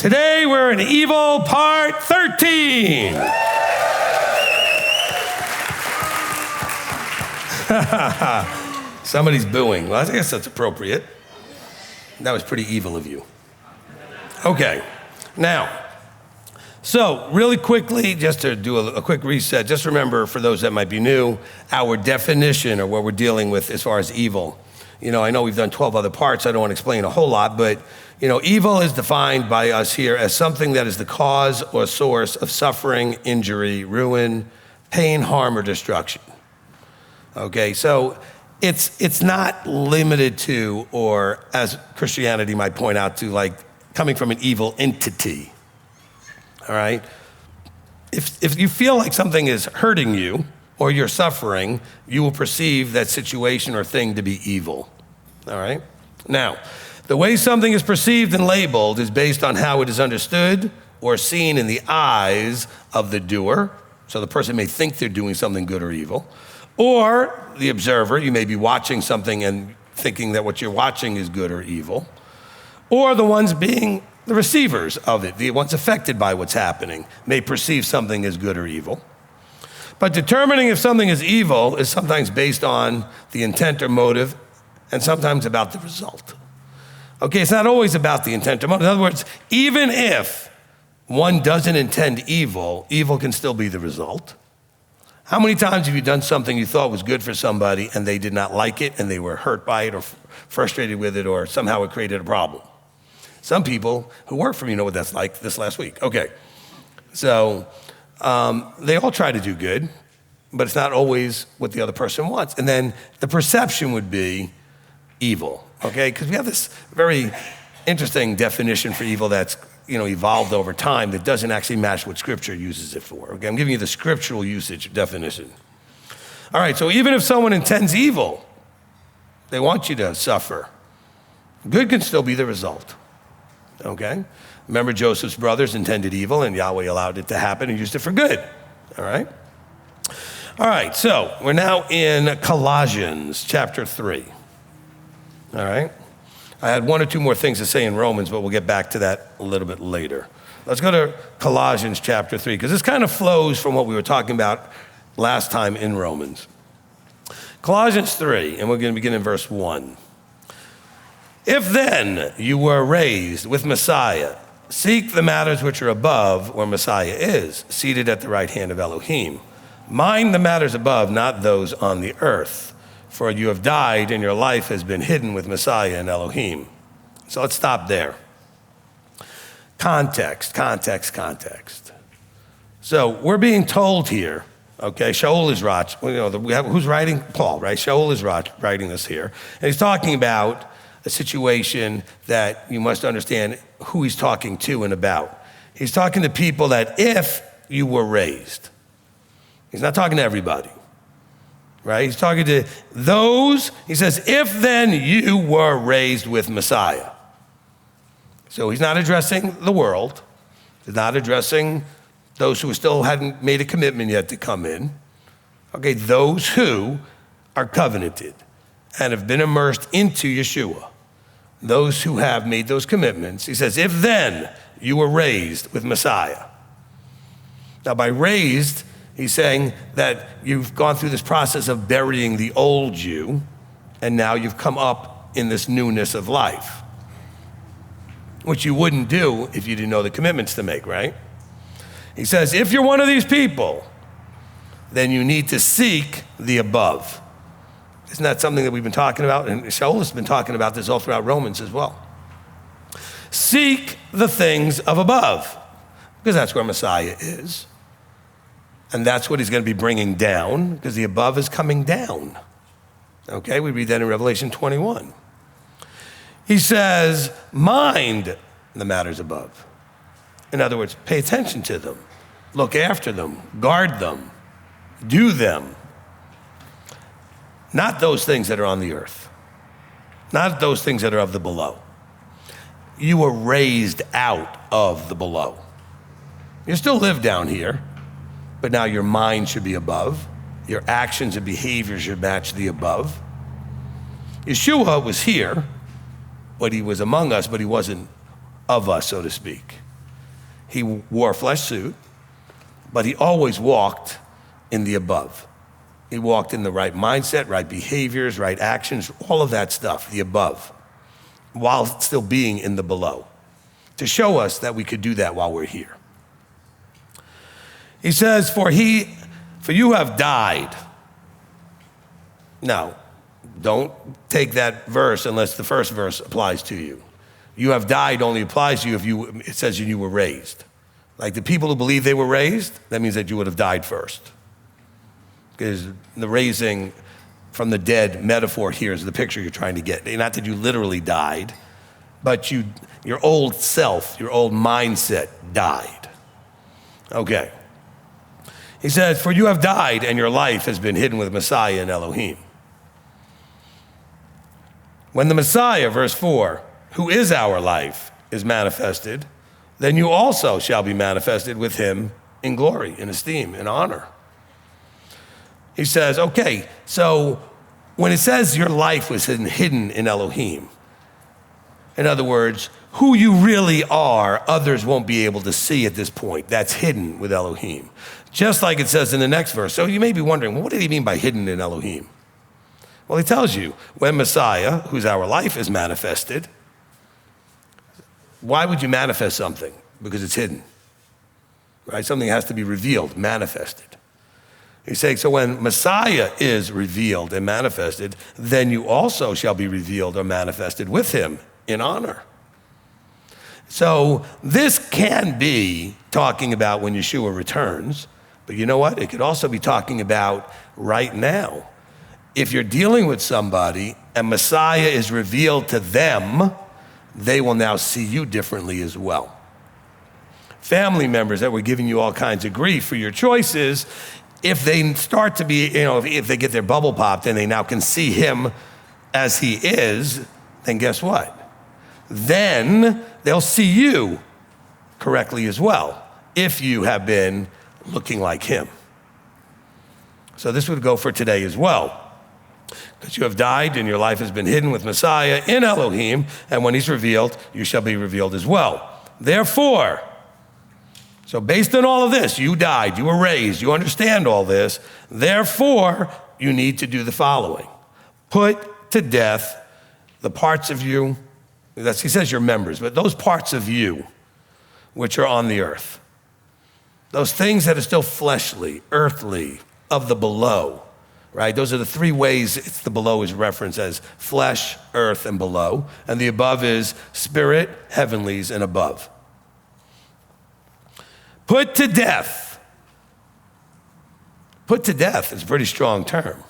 Today we're in Evil Part 13. Somebody's booing. Well, I guess that's appropriate. That was pretty evil of you. Okay, now, so really quickly, just to do a quick reset, just remember for those that might be new, our definition or what we're dealing with as far as evil. You know, I know we've done 12 other parts, I don't want to explain a whole lot, but you know, evil is defined by us here as something that is the cause or source of suffering, injury, ruin, pain, harm, or destruction. Okay, so it's not limited to, or as Christianity might point out to, like coming from an evil entity. All right? If you feel like something is hurting you or you're suffering, you will perceive that situation or thing to be evil. All right? Now, the way something is perceived and labeled is based on how it is understood or seen in the eyes of the doer. So the person may think they're doing something good or evil. Or the observer, you may be watching something and thinking that what you're watching is good or evil. Or the ones being the receivers of it, the ones affected by what's happening, may perceive something as good or evil. But determining if something is evil is sometimes based on the intent or motive, and sometimes about the result. Okay, it's not always about the intent or motive. In other words, even if one doesn't intend evil, evil can still be the result. How many times have you done something you thought was good for somebody and they did not like it and they were hurt by it or frustrated with it or somehow it created a problem? Some people who work for me know what that's like this last week. Okay, so they all try to do good, but it's not always what the other person wants. And then the perception would be evil, okay? Because we have this very interesting definition for evil that's evolved over time that doesn't actually match what Scripture uses it for. Okay, I'm giving you the scriptural usage definition. All right, so even if someone intends evil, they want you to suffer. Good can still be the result, okay? Remember Joseph's brothers intended evil and Yahweh allowed it to happen and used it for good, all right? All right, so we're now in Colossians chapter 3, all right? I had one or two more things to say in Romans, but we'll get back to that a little bit later. Let's go to Colossians chapter 3, because this kind of flows from what we were talking about last time in Romans. Colossians 3, and we're going to begin in verse 1. If then you were raised with Messiah, seek the matters which are above where Messiah is, seated at the right hand of Elohim. Mind the matters above, not those on the earth. For you have died and your life has been hidden with Messiah in Elohim. So let's stop there. Context. So we're being told here, okay, Shaul is who's writing? Paul, right? Shaul is writing this here. And he's talking about a situation that you must understand who he's talking to and about. He's talking to people that if you were raised. He's not talking to everybody. Right? He's talking to those, he says, if then you were raised with Messiah. So he's not addressing the world. He's not addressing those who still hadn't made a commitment yet to come in. Okay, those who are covenanted and have been immersed into Yeshua. Those who have made those commitments. He says, if then you were raised with Messiah. Now by raised, he's saying that you've gone through this process of burying the old you, and now you've come up in this newness of life, which you wouldn't do if you didn't know the commitments to make, right? He says, if you're one of these people, then you need to seek the above. Isn't that something that we've been talking about? And Shaul has been talking about this all throughout Romans as well. Seek the things of above, because that's where Messiah is. And that's what he's going to be bringing down, because the above is coming down. Okay, we read that in Revelation 21. He says, mind the matters above. In other words, pay attention to them, look after them, guard them, do them. Not those things that are on the earth, not those things that are of the below. You were raised out of the below. You still live down here, but now your mind should be above. Your actions and behaviors should match the above. Yeshua was here, but he was among us, but he wasn't of us, so to speak. He wore a flesh suit, but he always walked in the above. He walked in the right mindset, right behaviors, right actions, all of that stuff, the above, while still being in the below, to show us that we could do that while we're here. He says, for you have died. Now, don't take that verse unless the first verse applies to you. You have died only applies to you if it says you were raised. Like the people who believe they were raised, that means that you would have died first. Because the raising from the dead metaphor here is the picture you're trying to get. Not that you literally died, but your old self, your old mindset died. Okay. He says, for you have died and your life has been hidden with Messiah and Elohim. When the Messiah, verse 4, who is our life, is manifested, then you also shall be manifested with him in glory, in esteem, in honor. He says, okay, so when it says your life was hidden in Elohim, in other words, who you really are, others won't be able to see at this point. That's hidden with Elohim. Just like it says in the next verse. So you may be wondering, well, what did he mean by hidden in Elohim? Well, he tells you, when Messiah, who's our life, is manifested, why would you manifest something? Because it's hidden, right? Something has to be revealed, manifested. He's saying, so when Messiah is revealed and manifested, then you also shall be revealed or manifested with him in honor. So this can be talking about when Yeshua returns, but you know what? It could also be talking about right now. If you're dealing with somebody and Messiah is revealed to them, they will now see you differently as well. Family members that were giving you all kinds of grief for your choices, if they start to be, if they get their bubble popped and they now can see him as he is, then guess what? Then they'll see you correctly as well, if you have been looking like him. So this would go for today as well. Because you have died and your life has been hidden with Messiah in Elohim, and when he's revealed, you shall be revealed as well. Therefore, so based on all of this, you died, you were raised, you understand all this, therefore, you need to do the following. Put to death the parts of you, he says your members, but those parts of you which are on the earth. Those things that are still fleshly, earthly, of the below, right? Those are the three ways the below is referenced as flesh, earth, and below. And the above is spirit, heavenlies, and above. Put to death. Put to death is a pretty strong term.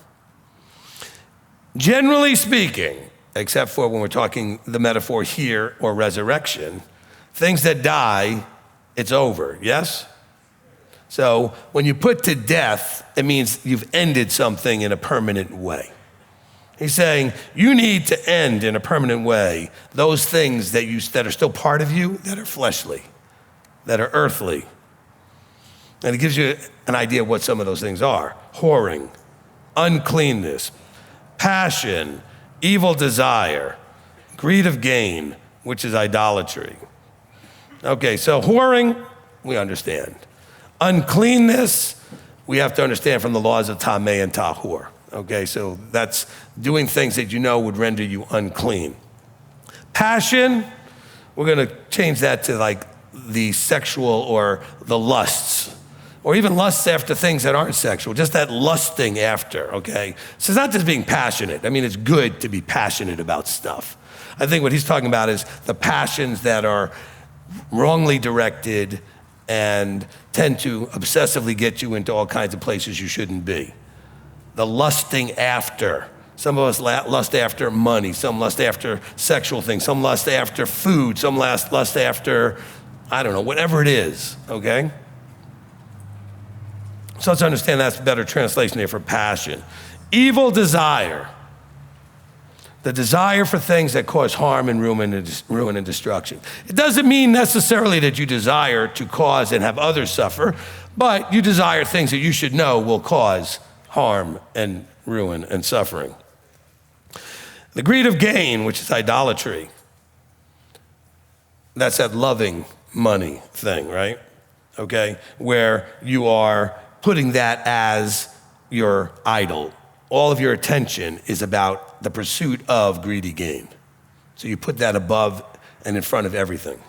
Generally speaking, except for when we're talking the metaphor here or resurrection, things that die, it's over, yes? So when you put to death, it means you've ended something in a permanent way. He's saying you need to end in a permanent way those things that are still part of you that are fleshly, that are earthly. And it gives you an idea of what some of those things are. Whoring, uncleanness, passion, evil desire, greed of gain, which is idolatry. Okay, so whoring, we understand. Uncleanness, we have to understand from the laws of Tameh and Tahor. Okay, so that's doing things that you know would render you unclean. Passion, we're gonna change that to like the sexual or the lusts, or even lusts after things that aren't sexual, just that lusting after, okay? So it's not just being passionate. I mean, it's good to be passionate about stuff. I think what he's talking about is the passions that are wrongly directed and tend to obsessively get you into all kinds of places you shouldn't be. The lusting after. Some of us lust after money, some lust after sexual things, some lust after food, some lust after, I don't know, whatever it is, okay? So let's understand that's a better translation there for passion. Evil desire. The desire for things that cause harm and ruin and destruction. It doesn't mean necessarily that you desire to cause and have others suffer, but you desire things that you should know will cause harm and ruin and suffering. The greed of gain, which is idolatry. That's that loving money thing, right? Okay, where you are putting that as your idol. All of your attention is about the pursuit of greedy gain. So you put that above and in front of everything.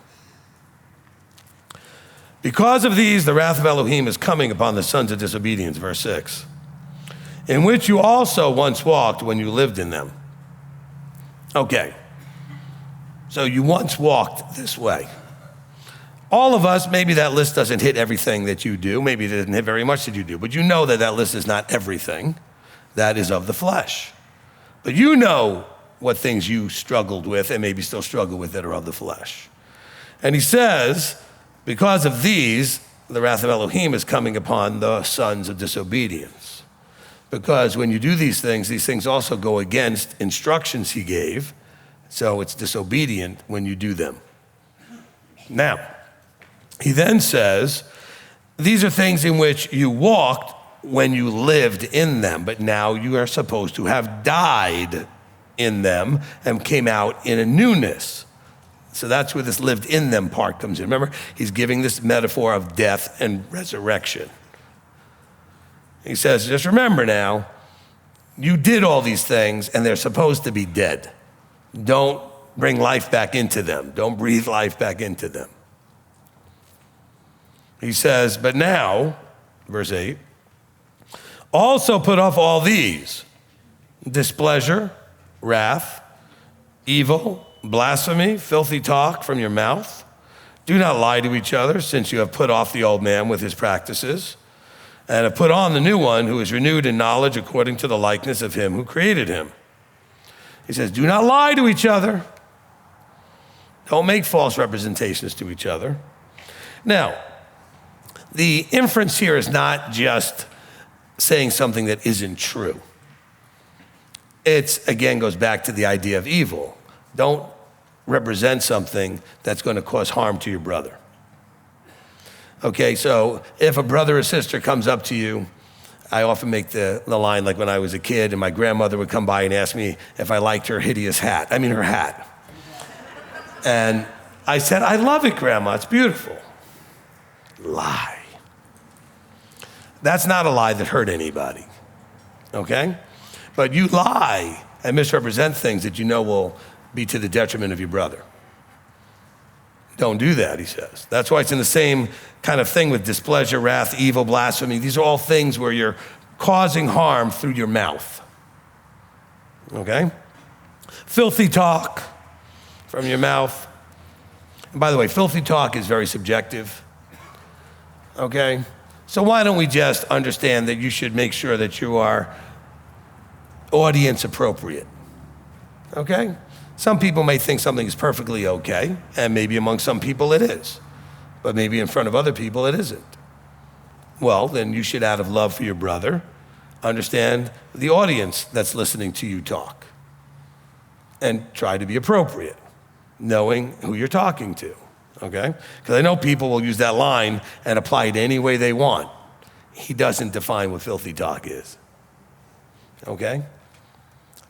Because of these, the wrath of Elohim is coming upon the sons of disobedience, verse 6, in which you also once walked when you lived in them. Okay, so you once walked this way. All of us, maybe that list doesn't hit everything that you do. Maybe it doesn't hit very much that you do. But you know that that list is not everything. That is of the flesh. But you know what things you struggled with and maybe still struggle with that are of the flesh. And he says, because of these, the wrath of Elohim is coming upon the sons of disobedience. Because when you do these things also go against instructions he gave. So it's disobedient when you do them. Now, he then says, these are things in which you walked when you lived in them, but now you are supposed to have died in them and came out in a newness. So that's where this lived in them part comes in. Remember, he's giving this metaphor of death and resurrection. He says, just remember now, you did all these things and they're supposed to be dead. Don't bring life back into them. Don't breathe life back into them. He says, but now, verse 8, also put off all these: displeasure, wrath, evil, blasphemy, filthy talk from your mouth. Do not lie to each other, since you have put off the old man with his practices, and have put on the new one, who is renewed in knowledge according to the likeness of him who created him. He says, do not lie to each other. Don't make false representations to each other. Now, the inference here is not just saying something that isn't true. It, again, goes back to the idea of evil. Don't represent something that's going to cause harm to your brother. Okay, so if a brother or sister comes up to you, I often make the line like when I was a kid and my grandmother would come by and ask me if I liked her her hat. And I said, I love it, Grandma, it's beautiful. Lie. That's not a lie that hurt anybody, okay? But you lie and misrepresent things that you know will be to the detriment of your brother. Don't do that, he says. That's why it's in the same kind of thing with displeasure, wrath, evil, blasphemy. These are all things where you're causing harm through your mouth, okay? Filthy talk from your mouth. And by the way, filthy talk is very subjective, okay? So why don't we just understand that you should make sure that you are audience appropriate, okay? Some people may think something is perfectly okay, and maybe among some people it is, but maybe in front of other people it isn't. Well, then you should, out of love for your brother, understand the audience that's listening to you talk and try to be appropriate, knowing who you're talking to. Okay? Because I know people will use that line and apply it any way they want. He doesn't define what filthy talk is. Okay?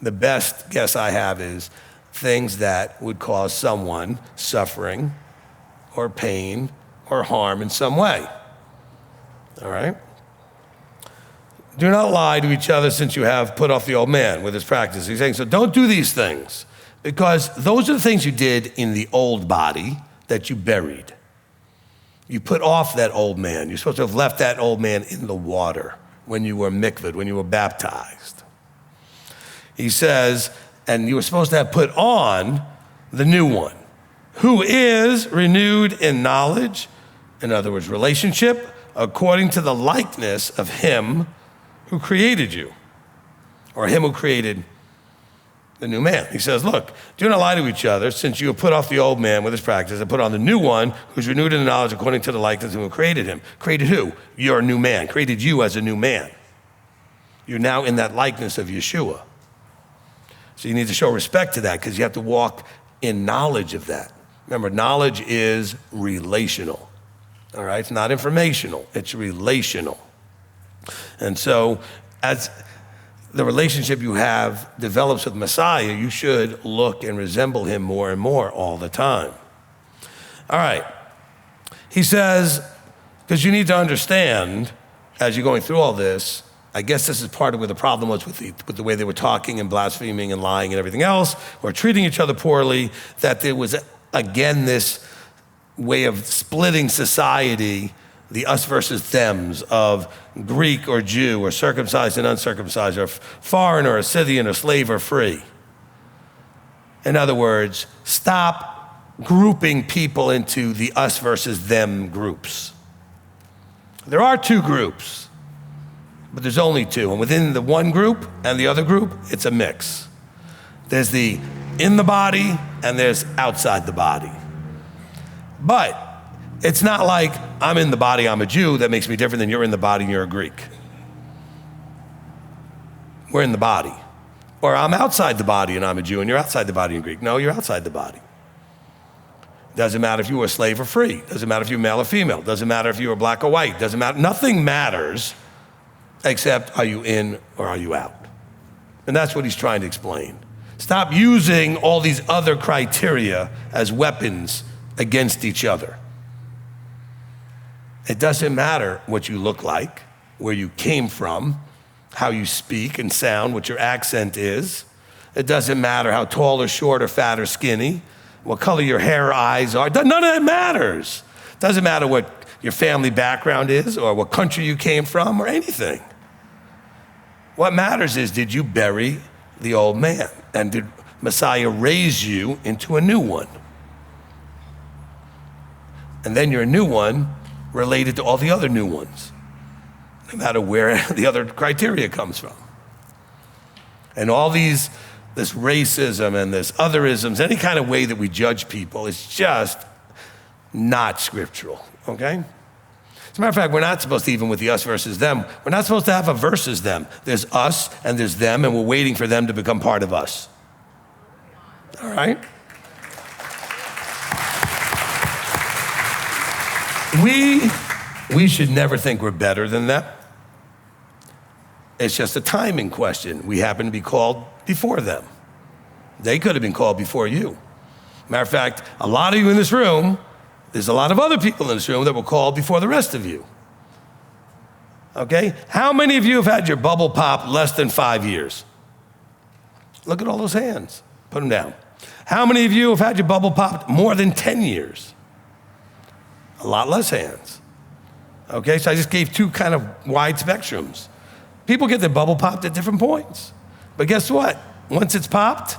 The best guess I have is things that would cause someone suffering or pain or harm in some way. All right? Do not lie to each other, since you have put off the old man with his practice. He's saying, so don't do these things, because those are the things you did in the old body that you buried. You put off that old man. You're supposed to have left that old man in the water when you were mikvahed, when you were baptized. He says, and you were supposed to have put on the new one, who is renewed in knowledge, in other words, relationship, according to the likeness of him who created you, or him who created the new man. He says, look, do not lie to each other, since you have put off the old man with his practice and put on the new one, who's renewed in the knowledge according to the likeness of who created him. Created who? You're a new man. Created you as a new man. You're now in that likeness of Yeshua. So you need to show respect to that, because you have to walk in knowledge of that. Remember, knowledge is relational. All right? It's not informational. It's relational. And so as the relationship you have develops with Messiah, you should look and resemble him more and more all the time. All right. He says, because you need to understand, as you're going through all this, I guess this is part of where the problem was with the way they were talking and blaspheming and lying and everything else, or treating each other poorly, that there was, again, this way of splitting society, the us versus thems of Greek or Jew or circumcised and uncircumcised, or foreigner or Scythian or slave or free. In other words, stop grouping people into the us versus them groups. There are two groups, but there's only two. And within the one group and the other group, it's a mix. There's the in the body and there's outside the body. But it's not like I'm in the body, I'm a Jew, that makes me different than you're in the body and you're a Greek. We're in the body. Or I'm outside the body and I'm a Jew and you're outside the body and Greek. No, you're outside the body. Doesn't matter if you were a slave or free. Doesn't matter if you're male or female. Doesn't matter if you were black or white. Doesn't matter. Nothing matters except are you in or are you out? And that's what he's trying to explain. Stop using all these other criteria as weapons against each other. It doesn't matter what you look like, where you came from, how you speak and sound, what your accent is. It doesn't matter how tall or short or fat or skinny, what color your hair or eyes are. None of that matters. It doesn't matter what your family background is or what country you came from or anything. What matters is, did you bury the old man? And did Messiah raise you into a new one? And then you're a new one related to all the other new ones, no matter where the other criteria comes from. And all this racism and this otherisms, any kind of way that we judge people is just not scriptural, okay? As a matter of fact, we're not supposed to, even with the us versus them, we're not supposed to have a versus them. There's us and there's them, and we're waiting for them to become part of us. All right? We should never think we're better than them. It's just a timing question. We happen to be called before them. They could have been called before you. Matter of fact, a lot of you in this room, there's a lot of other people in this room that were called before the rest of you. Okay? How many of you have had your bubble pop less than 5 years? Look at all those hands. Put them down. How many of you have had your bubble popped more than 10 years? A lot less hands. Okay, so I just gave two kind of wide spectrums. People get their bubble popped at different points. But guess what? Once it's popped,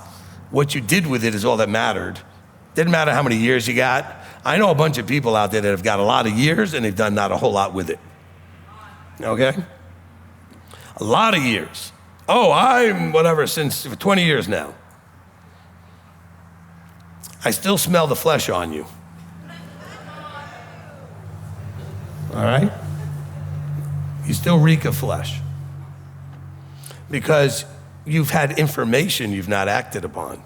what you did with it is all that mattered. Didn't matter how many years you got. I know a bunch of people out there that have got a lot of years and they've done not a whole lot with it. Okay? A lot of years. Oh, I'm whatever, since 20 years now. I still smell the flesh on you. All right? You still reek of flesh. Because you've had information you've not acted upon.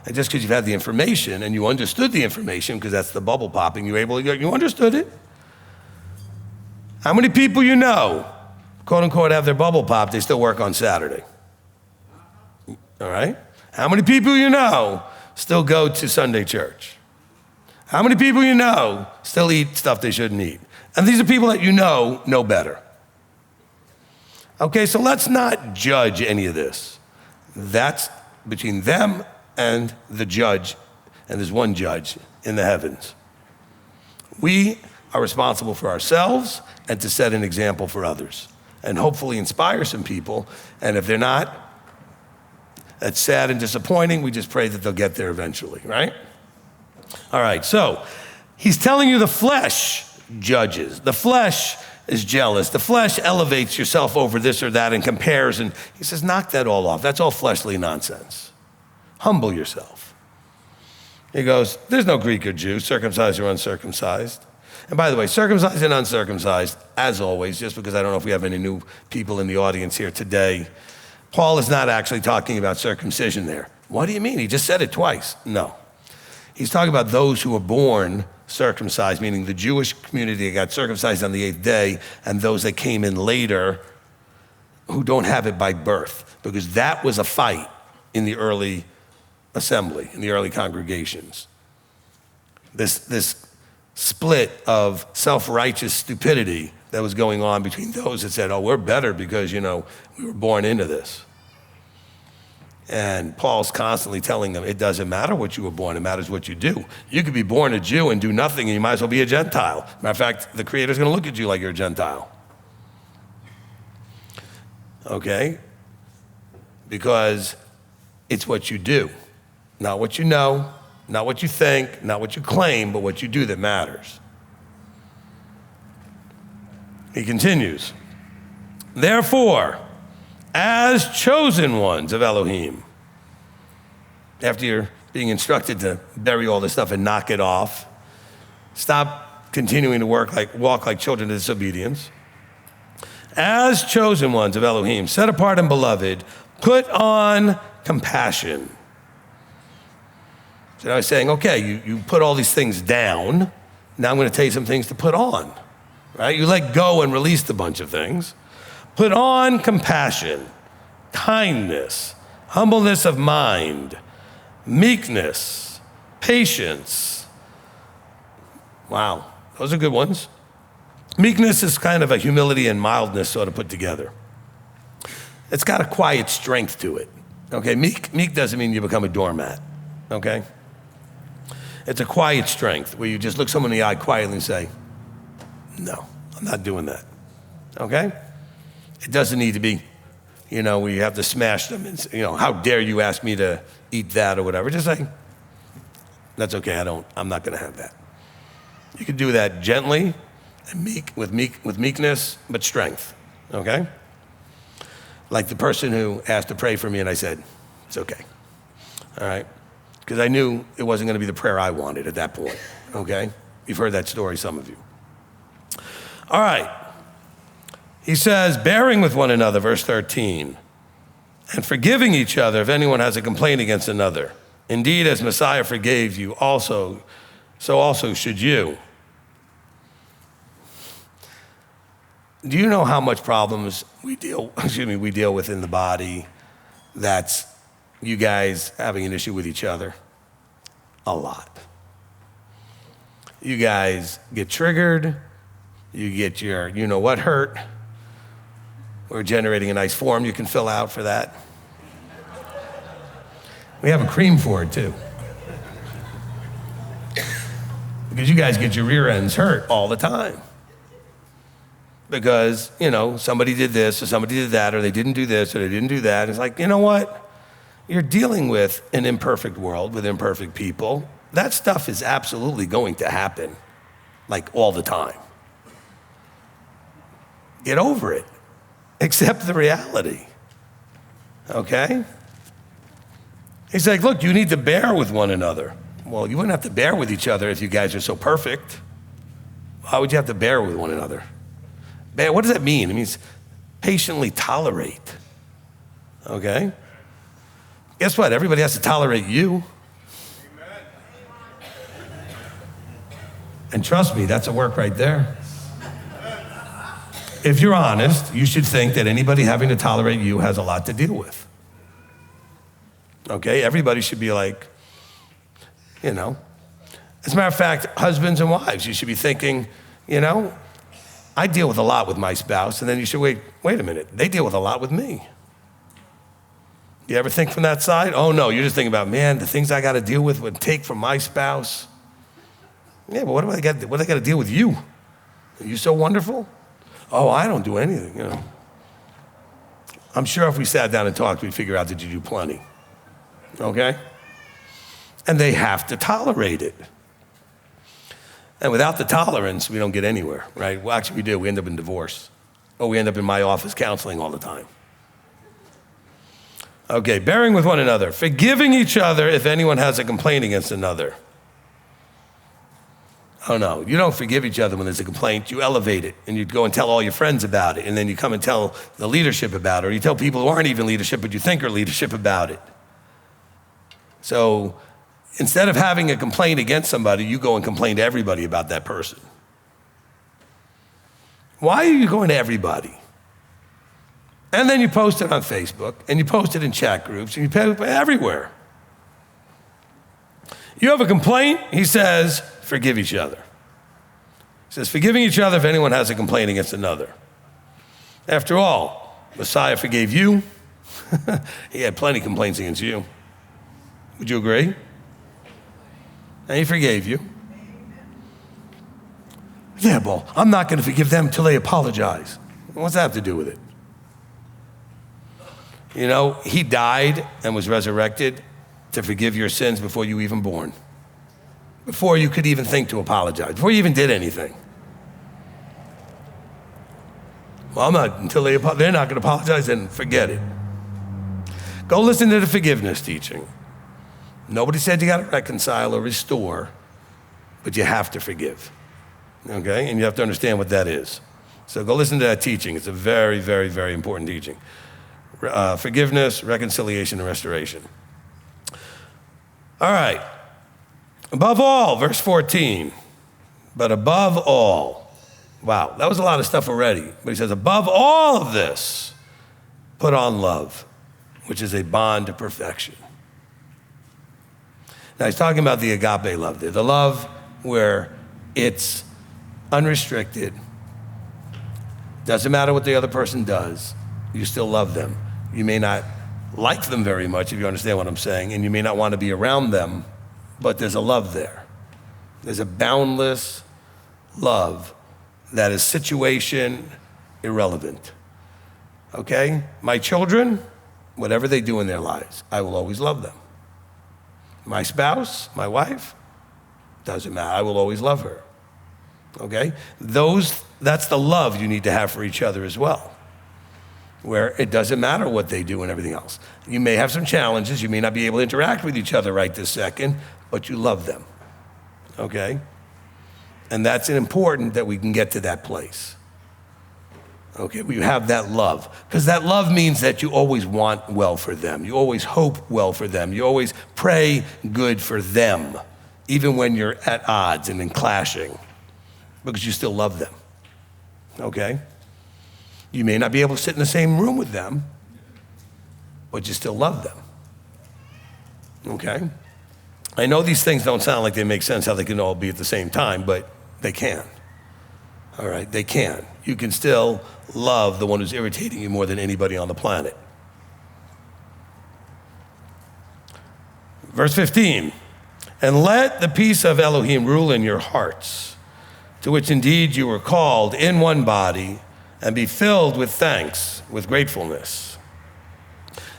And just because you've had the information and you understood the information, because that's the bubble popping, you understood it. How many people you know, quote unquote, have their bubble popped, they still work on Saturday? All right? How many people you know still go to Sunday church? How many people you know still eat stuff they shouldn't eat? And these are people that you know better. Okay, so let's not judge any of this. That's between them and the judge, and there's one judge in the heavens. We are responsible for ourselves and to set an example for others and hopefully inspire some people. And if they're not, that's sad and disappointing. We just pray that they'll get there eventually, right? All right, so he's telling you the flesh judges. The flesh is jealous. The flesh elevates yourself over this or that and compares. And he says, knock that all off. That's all fleshly nonsense. Humble yourself. He goes, there's no Greek or Jew, circumcised or uncircumcised. And by the way, circumcised and uncircumcised, as always, just because I don't know if we have any new people in the audience here today, Paul is not actually talking about circumcision there. What do you mean? He just said it twice. No. He's talking about those who were born circumcised, meaning the Jewish community that got circumcised on the 8th day, and those that came in later who don't have it by birth, because that was a fight in the early assembly, in the early congregations. This split of self-righteous stupidity that was going on between those that said, oh, we're better because, we were born into this. And Paul's constantly telling them, it doesn't matter what you were born, it matters what you do. You could be born a Jew and do nothing, and you might as well be a Gentile. Matter of fact, the Creator's gonna look at you like you're a Gentile. Okay? Because it's what you do, not what you know, not what you think, not what you claim, but what you do that matters. He continues, therefore, as chosen ones of Elohim, after you're being instructed to bury all this stuff and knock it off, stop continuing to walk like children of disobedience. As chosen ones of Elohim, set apart and beloved, put on compassion. So I was saying, okay, you put all these things down. Now I'm going to tell you some things to put on, right? You let go and release a bunch of things. Put on compassion, kindness, humbleness of mind, meekness, patience. Wow, those are good ones. Meekness is kind of a humility and mildness sort of put together. It's got a quiet strength to it, okay? Meek doesn't mean you become a doormat, okay? It's a quiet strength where you just look someone in the eye quietly and say, no, I'm not doing that, okay? It doesn't need to be, where you have to smash them and, how dare you ask me to eat that or whatever. Just say, that's okay, I'm not gonna have that. You can do that gently and with meekness, but strength, okay? Like the person who asked to pray for me and I said, it's okay, all right? Because I knew it wasn't gonna be the prayer I wanted at that point, okay? You've heard that story, some of you. All right. He says, bearing with one another, verse 13, and forgiving each other if anyone has a complaint against another. Indeed, as Messiah forgave you also, so also should you. Do you know how much problems we deal with in the body that's you guys having an issue with each other? A lot. You guys get triggered, you get your you-know-what hurt. We're generating a nice form you can fill out for that. We have a cream for it too. Because you guys get your rear ends hurt all the time. Because, somebody did this or somebody did that or they didn't do this or they didn't do that. It's like, you know what? You're dealing with an imperfect world with imperfect people. That stuff is absolutely going to happen, like all the time. Get over it. Accept the reality, okay? He's like, look, you need to bear with one another. Well, you wouldn't have to bear with each other if you guys are so perfect. Why would you have to bear with one another? Bear, what does that mean? It means patiently tolerate, okay? Guess what? Everybody has to tolerate you. Amen. And trust me, that's a work right there. If you're honest, you should think that anybody having to tolerate you has a lot to deal with. Okay, everybody should be like, As a matter of fact, husbands and wives, you should be thinking, I deal with a lot with my spouse, and then you should wait a minute, they deal with a lot with me. You ever think from that side? Oh no, you're just thinking about, man, the things I gotta deal with would take from my spouse. Yeah, but what do I got to deal with you? Are you so wonderful? Oh, I don't do anything, I'm sure if we sat down and talked, we'd figure out that you do plenty, okay? And they have to tolerate it. And without the tolerance, we don't get anywhere, right? Well, actually we do, we end up in divorce. Or we end up in my office counseling all the time. Okay, bearing with one another, forgiving each other if anyone has a complaint against another. Oh no, you don't forgive each other when there's a complaint, you elevate it and you go and tell all your friends about it and then you come and tell the leadership about it or you tell people who aren't even leadership but you think are leadership about it. So instead of having a complaint against somebody, you go and complain to everybody about that person. Why are you going to everybody? And then you post it on Facebook and you post it in chat groups and you post it everywhere. You have a complaint, he says, forgive each other. He says, forgiving each other if anyone has a complaint against another. After all, Messiah forgave you. He had plenty of complaints against you. Would you agree? And he forgave you. Yeah, well, I'm not going to forgive them until they apologize. What's that have to do with it? You know, he died and was resurrected to forgive your sins before you were even born. Before you could even think to apologize. Before you even did anything. Well, they're not going to apologize, then forget it. Go listen to the forgiveness teaching. Nobody said you got to reconcile or restore, but you have to forgive. Okay? And you have to understand what that is. So go listen to that teaching. It's a very, very, very important teaching. Forgiveness, reconciliation, and restoration. All right. Above all, verse 14. But above all. Wow, that was a lot of stuff already. But he says, above all of this, put on love, which is a bond of perfection. Now, he's talking about the agape love there, the love where it's unrestricted. Doesn't matter what the other person does, you still love them. You may not like them very much, if you understand what I'm saying, and you may not want to be around them, but there's a love there. There's a boundless love that is situation irrelevant. Okay? My children, whatever they do in their lives, I will always love them. My spouse, my wife, doesn't matter. I will always love her. Okay? That's the love you need to have for each other as well, where it doesn't matter what they do and everything else. You may have some challenges. You may not be able to interact with each other right this second, but you love them. Okay? And that's important that we can get to that place. Okay, we have that love. Because that love means that you always want well for them. You always hope well for them. You always pray good for them, even when you're at odds and in clashing, because you still love them. Okay? You may not be able to sit in the same room with them, but you still love them. Okay? I know these things don't sound like they make sense how they can all be at the same time, but they can. All right, they can. You can still love the one who's irritating you more than anybody on the planet. Verse 15, and let the peace of Elohim rule in your hearts, to which indeed you were called in one body, and be filled with thanks, with gratefulness.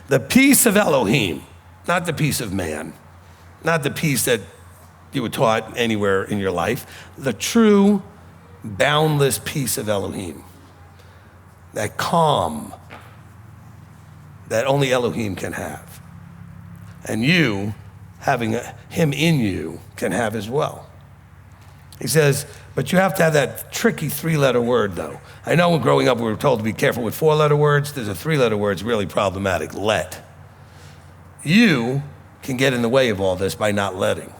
The peace of Elohim, not the peace of man, not the peace that you were taught anywhere in your life, the true boundless peace of Elohim, that calm that only Elohim can have. And you, having him in you, can have as well. He says, but you have to have that tricky three-letter word, though. I know when growing up we were told to be careful with four-letter words. There's a three-letter word that's really problematic, let. You can get in the way of all this by not letting.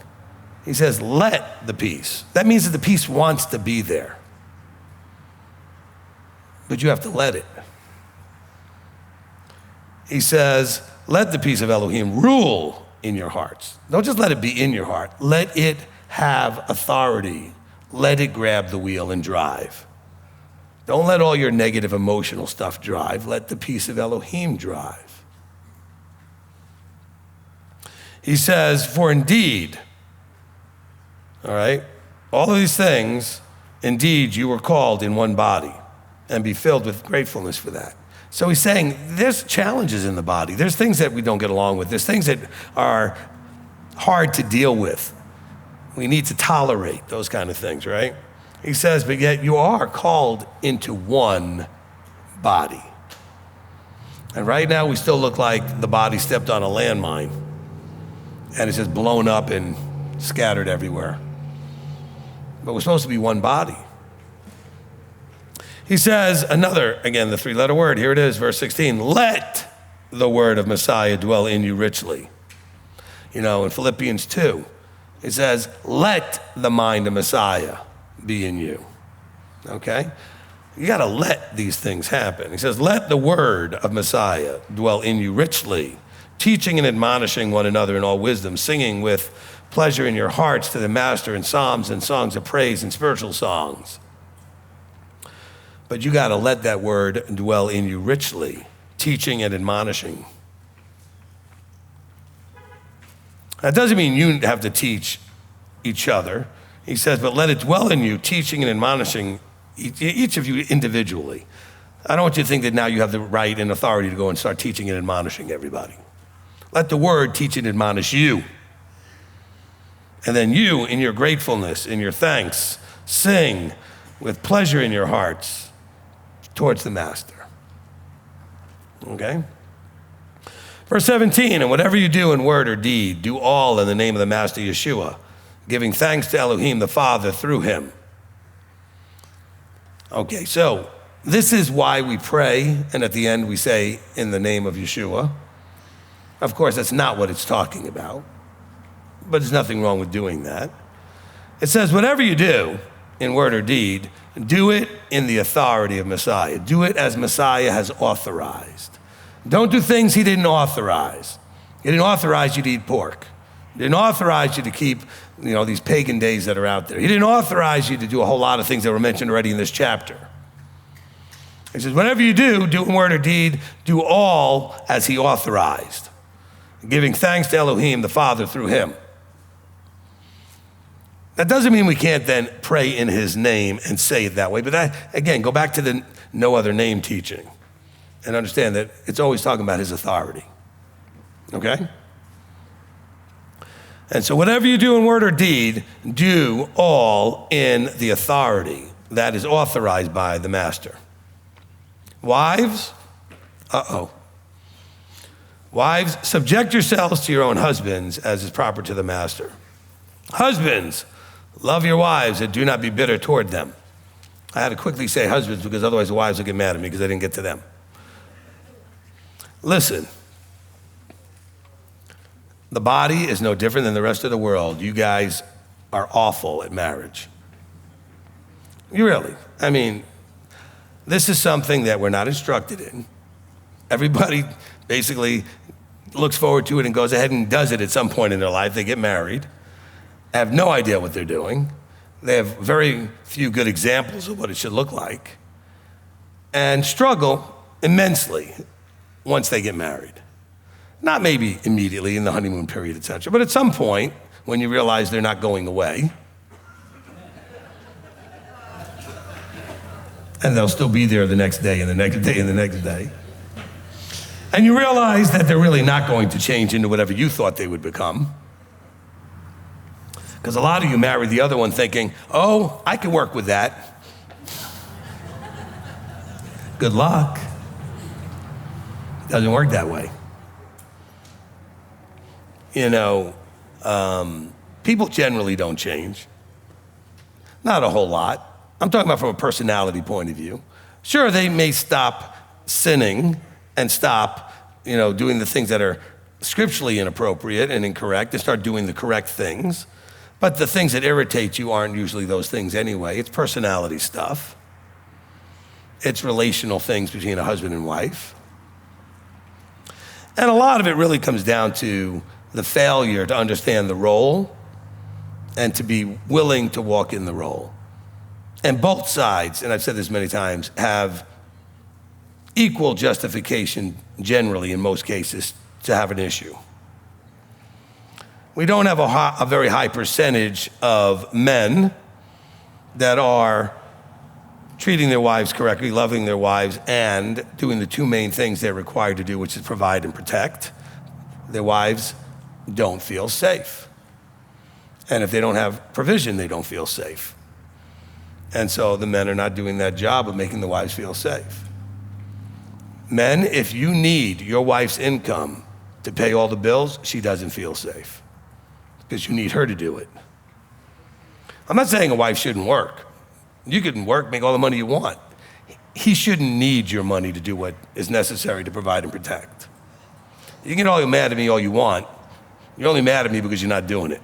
He says, let the peace. That means that the peace wants to be there. But you have to let it. He says, let the peace of Elohim rule in your hearts. Don't just let it be in your heart. Let it have authority. Let it grab the wheel and drive. Don't let all your negative emotional stuff drive. Let the peace of Elohim drive. He says, for indeed, all right, all of these things, indeed, you were called in one body, and be filled with gratefulness for that. So he's saying there's challenges in the body. There's things that we don't get along with. There's things that are hard to deal with. We need to tolerate those kind of things, right? He says, but yet you are called into one body. And right now we still look like the body stepped on a landmine, and it's just blown up and scattered everywhere. But we're supposed to be one body. He says another, again, the three-letter word. Here it is, verse 16. Let the word of Messiah dwell in you richly. You know, in Philippians 2, it says, let the mind of Messiah be in you. Okay? You got to let these things happen. He says, let the word of Messiah dwell in you richly, teaching and admonishing one another in all wisdom, singing with pleasure in your hearts to the Master in psalms and songs of praise and spiritual songs. But you got to let that word dwell in you richly, teaching and admonishing. That doesn't mean you have to teach each other. He says, but let it dwell in you, teaching and admonishing each of you individually. I don't want you to think that now you have the right and authority to go and start teaching and admonishing everybody. Let the word teach and admonish you. And then you, in your gratefulness, in your thanks, sing with pleasure in your hearts towards the Master. Okay? Verse 17, and whatever you do in word or deed, do all in the name of the Master Yeshua, giving thanks to Elohim the Father through him. Okay, so this is why we pray, and at the end we say, in the name of Yeshua. Of course, that's not what it's talking about, but there's nothing wrong with doing that. It says, whatever you do in word or deed, do it in the authority of Messiah. Do it as Messiah has authorized. Don't do things he didn't authorize. He didn't authorize you to eat pork. He didn't authorize you to keep, these pagan days that are out there. He didn't authorize you to do a whole lot of things that were mentioned already in this chapter. He says, whatever you do in word or deed, do all as he authorized, giving thanks to Elohim, the Father, through him. That doesn't mean we can't then pray in his name and say it that way. But that, again, go back to the no other name teaching and understand that it's always talking about his authority. Okay? And so whatever you do in word or deed, do all in the authority that is authorized by the Master. Wives, wives, subject yourselves to your own husbands as is proper to the Master. Husbands, love your wives and do not be bitter toward them. I had to quickly say husbands because otherwise the wives will get mad at me because I didn't get to them. Listen, the body is no different than the rest of the world. You guys are awful at marriage. You really. This is something that we're not instructed in. Everybody basically looks forward to it and goes ahead and does it at some point in their life. They get married, have no idea what they're doing. They have very few good examples of what it should look like and struggle immensely once they get married. Not maybe immediately in the honeymoon period, et cetera, but at some point when you realize they're not going away, and they'll still be there the next day and the next day and the next day. And you realize that they're really not going to change into whatever you thought they would become. Because a lot of you married the other one thinking, oh, I can work with that. Good luck. Doesn't work that way. People generally don't change. Not a whole lot. I'm talking about from a personality point of view. Sure, they may stop sinning and stop, doing the things that are scripturally inappropriate and incorrect and start doing the correct things. But the things that irritate you aren't usually those things anyway. It's personality stuff. It's relational things between a husband and wife. And a lot of it really comes down to the failure to understand the role and to be willing to walk in the role. And both sides, and I've said this many times, have equal justification generally in most cases to have an issue. We don't have a very high percentage of men that are treating their wives correctly, loving their wives, and doing the two main things they're required to do, which is provide and protect. Their wives don't feel safe. And if they don't have provision, they don't feel safe. And so the men are not doing that job of making the wives feel safe. Men, if you need your wife's income to pay all the bills, she doesn't feel safe because you need her to do it. I'm not saying a wife shouldn't work. You can work, make all the money you want. He shouldn't need your money to do what is necessary to provide and protect. You can get all mad at me all you want. You're only mad at me because you're not doing it.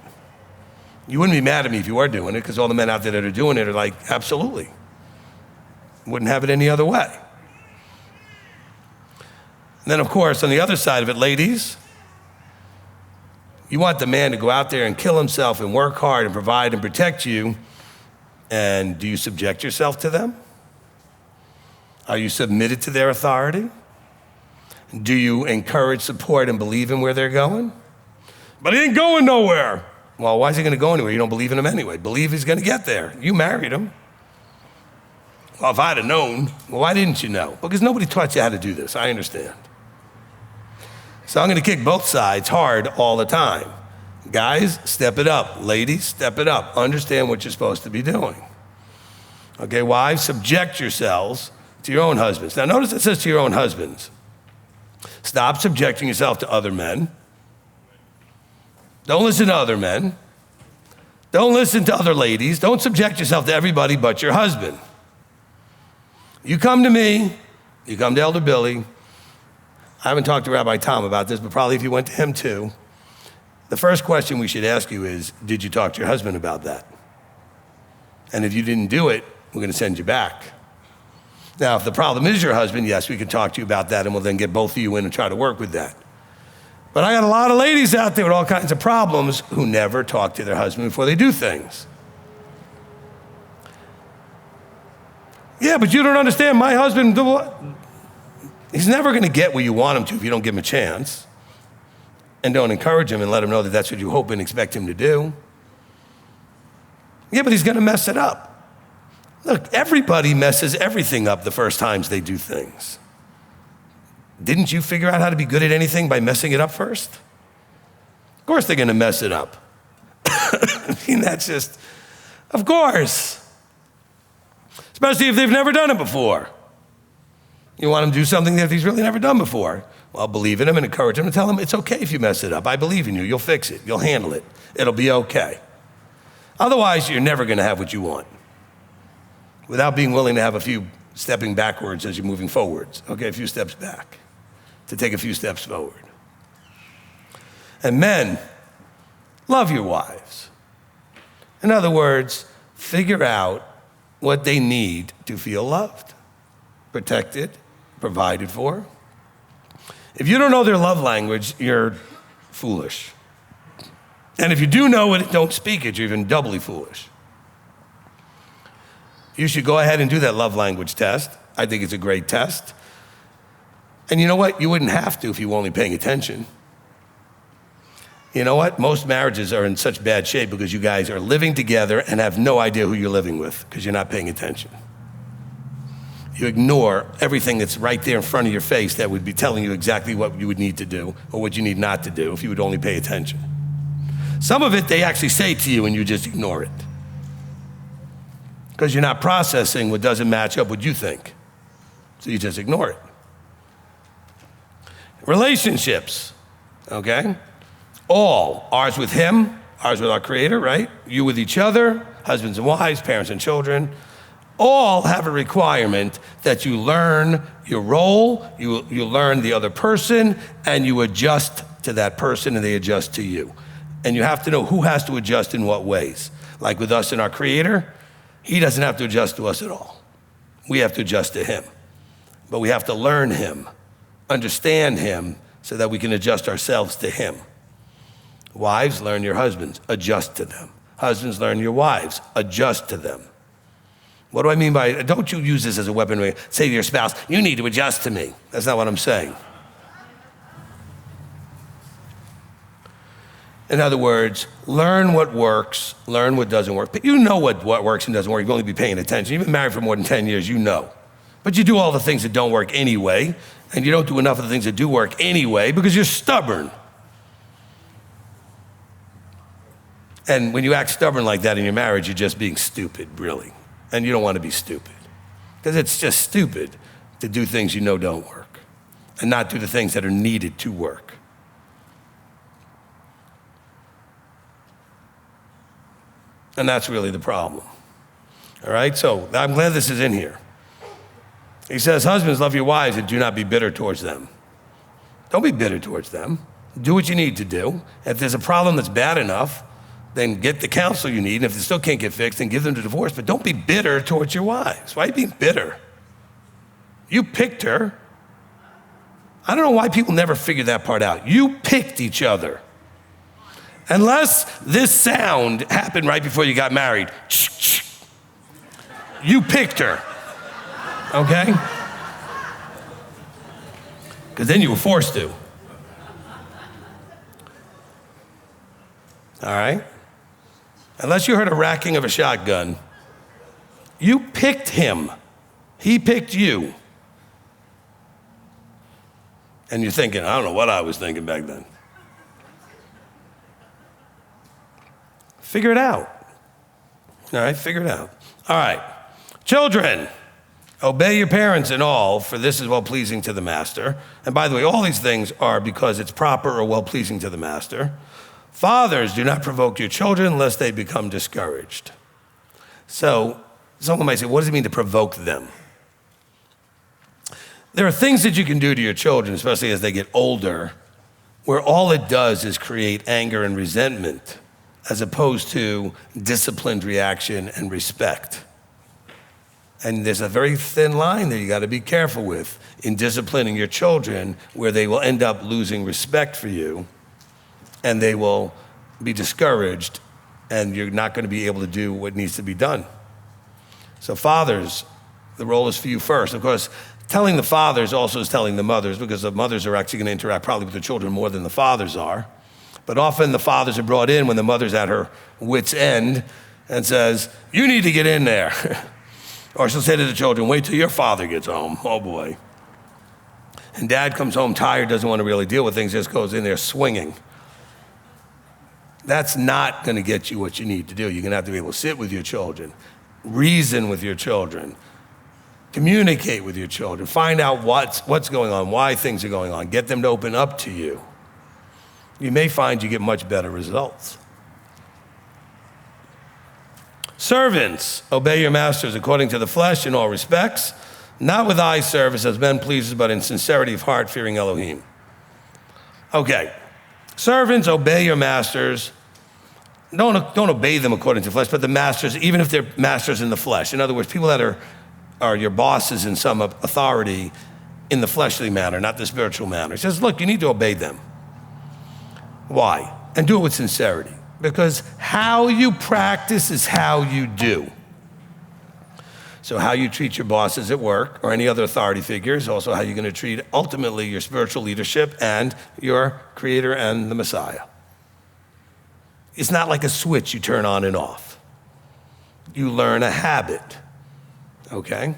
You wouldn't be mad at me if you were doing it, because all the men out there that are doing it are like, absolutely. Wouldn't have it any other way. And then, of course, on the other side of it, ladies, You want the man to go out there and kill himself and work hard and provide and protect you. And do you subject yourself to them? Are you submitted to their authority? Do you encourage, support, and believe in where they're going? But he ain't going nowhere. Well, why is he going to go anywhere? You don't believe in him anyway. Believe he's going to get there. You married him. Well, if I'd have known, well, why didn't you know? Because nobody taught you how to do this. I understand. So I'm going to kick both sides hard all the time. Guys, step it up. Ladies, step it up. Understand what you're supposed to be doing. Okay, wives, subject yourselves to your own husbands. Now, notice it says to your own husbands. Stop subjecting yourself to other men. Don't listen to other men. Don't listen to other ladies. Don't subject yourself to everybody but your husband. You come to me, you come to Elder Billy. I haven't talked to Rabbi Tom about this, but probably if you went to him too, the first question we should ask you is, did you talk to your husband about that? And if you didn't do it, we're going to send you back. Now, if the problem is your husband, yes, we can talk to you about that, and we'll then get both of you in and try to work with that. But I got a lot of ladies out there with all kinds of problems who never talk to their husband before they do things. Yeah, but you don't understand. My husband, he's never going to get where you want him to if you don't give him a chance. And don't encourage him and let him know that that's what you hope and expect him to do. Yeah, but he's going to mess it up. Look, everybody messes everything up the first times they do things. Didn't you figure out how to be good at anything by messing it up first? Of course they're going to mess it up. I mean, that's just, of course. Especially if they've never done it before. You want him to do something that he's really never done before. Well, believe in him and encourage him and tell him it's okay if you mess it up. I believe in you. You'll fix it. You'll handle it. It'll be okay. Otherwise, you're never going to have what you want without being willing to have a few stepping backwards as you're moving forwards. Okay, a few steps back to take a few steps forward. And men, love your wives. In other words, figure out what they need to feel loved, protected, provided for. If you don't know their love language, you're foolish. And if you do know it, don't speak it, you're even doubly foolish. You should go ahead and do that love language test. I think it's a great test. And you know what? You wouldn't have to if you were only paying attention. You know what? Most marriages are in such bad shape because you guys are living together and have no idea who you're living with because you're not paying attention. You ignore everything that's right there in front of your face that would be telling you exactly what you would need to do or what you need not to do if you would only pay attention. Some of it they actually say to you and you just ignore it because you're not processing what doesn't match up what you think. So you just ignore it. Relationships, okay? All, ours with him, ours with our Creator, right? You with each other, husbands and wives, parents and children, all have a requirement that you learn your role, you learn the other person, and you adjust to that person and they adjust to you. And you have to know who has to adjust in what ways. Like with us and our Creator, he doesn't have to adjust to us at all. We have to adjust to him. But we have to learn him, understand him, so that we can adjust ourselves to him. Wives, learn your husbands, adjust to them. Husbands, learn your wives, adjust to them. What do I mean by, don't you use this as a weapon to say to your spouse, you need to adjust to me. That's not what I'm saying. In other words, learn what works, learn what doesn't work. But you know what works and doesn't work. You've only be paying attention. You've been married for more than 10 years, you know. But you do all the things that don't work anyway, and you don't do enough of the things that do work anyway because you're stubborn. And when you act stubborn like that in your marriage, you're just being stupid, really. And you don't want to be stupid. Because it's just stupid to do things you know don't work and not do the things that are needed to work. And that's really the problem. All right, so I'm glad this is in here. He says, husbands, love your wives and do not be bitter towards them. Don't be bitter towards them. Do what you need to do. If there's a problem that's bad enough, then get the counsel you need. And if they still can't get fixed, then give them the divorce. But don't be bitter towards your wives. Why are you being bitter? You picked her. I don't know why people never figure that part out. You picked each other. Unless this sound happened right before you got married. You picked her, okay? Because then you were forced to. All right? Unless you heard a racking of a shotgun, you picked him. He picked you. And you're thinking, I don't know what I was thinking back then. Figure it out. All right, figure it out. All right. Children, obey your parents in all, for this is well-pleasing to the master. And by the way, all these things are because it's proper or well-pleasing to the master. Fathers, do not provoke your children lest they become discouraged. So someone might say, what does it mean to provoke them? There are things that you can do to your children, especially as they get older, where all it does is create anger and resentment, as opposed to disciplined reaction and respect. And there's a very thin line that you got to be careful with in disciplining your children, where they will end up losing respect for you and they will be discouraged and you're not going to be able to do what needs to be done. So fathers, the role is for you first. Of course, telling the fathers also is telling the mothers, because the mothers are actually going to interact probably with the children more than the fathers are. But often the fathers are brought in when the mother's at her wit's end and says, you need to get in there. Or she'll say to the children, wait till your father gets home. Oh boy. And dad comes home tired, doesn't want to really deal with things, just goes in there swinging. That's not going to get you what you need to do. You're going to have to be able to sit with your children, reason with your children, communicate with your children, find out what's going on, why things are going on, get them to open up to you. You may find you get much better results. Servants, obey your masters according to the flesh in all respects, not with eye service as men pleasers, but in sincerity of heart, fearing Elohim. Okay, servants, obey your masters. Don't obey them according to the flesh, but the masters, even if they're masters in the flesh. In other words, people that are your bosses in some authority in the fleshly manner, not the spiritual manner. He says, look, you need to obey them. Why? And do it with sincerity. Because how you practice is how you do. So how you treat your bosses at work or any other authority figures, also how you're going to treat ultimately your spiritual leadership and your Creator and the Messiah. It's not like a switch you turn on and off. You learn a habit, okay?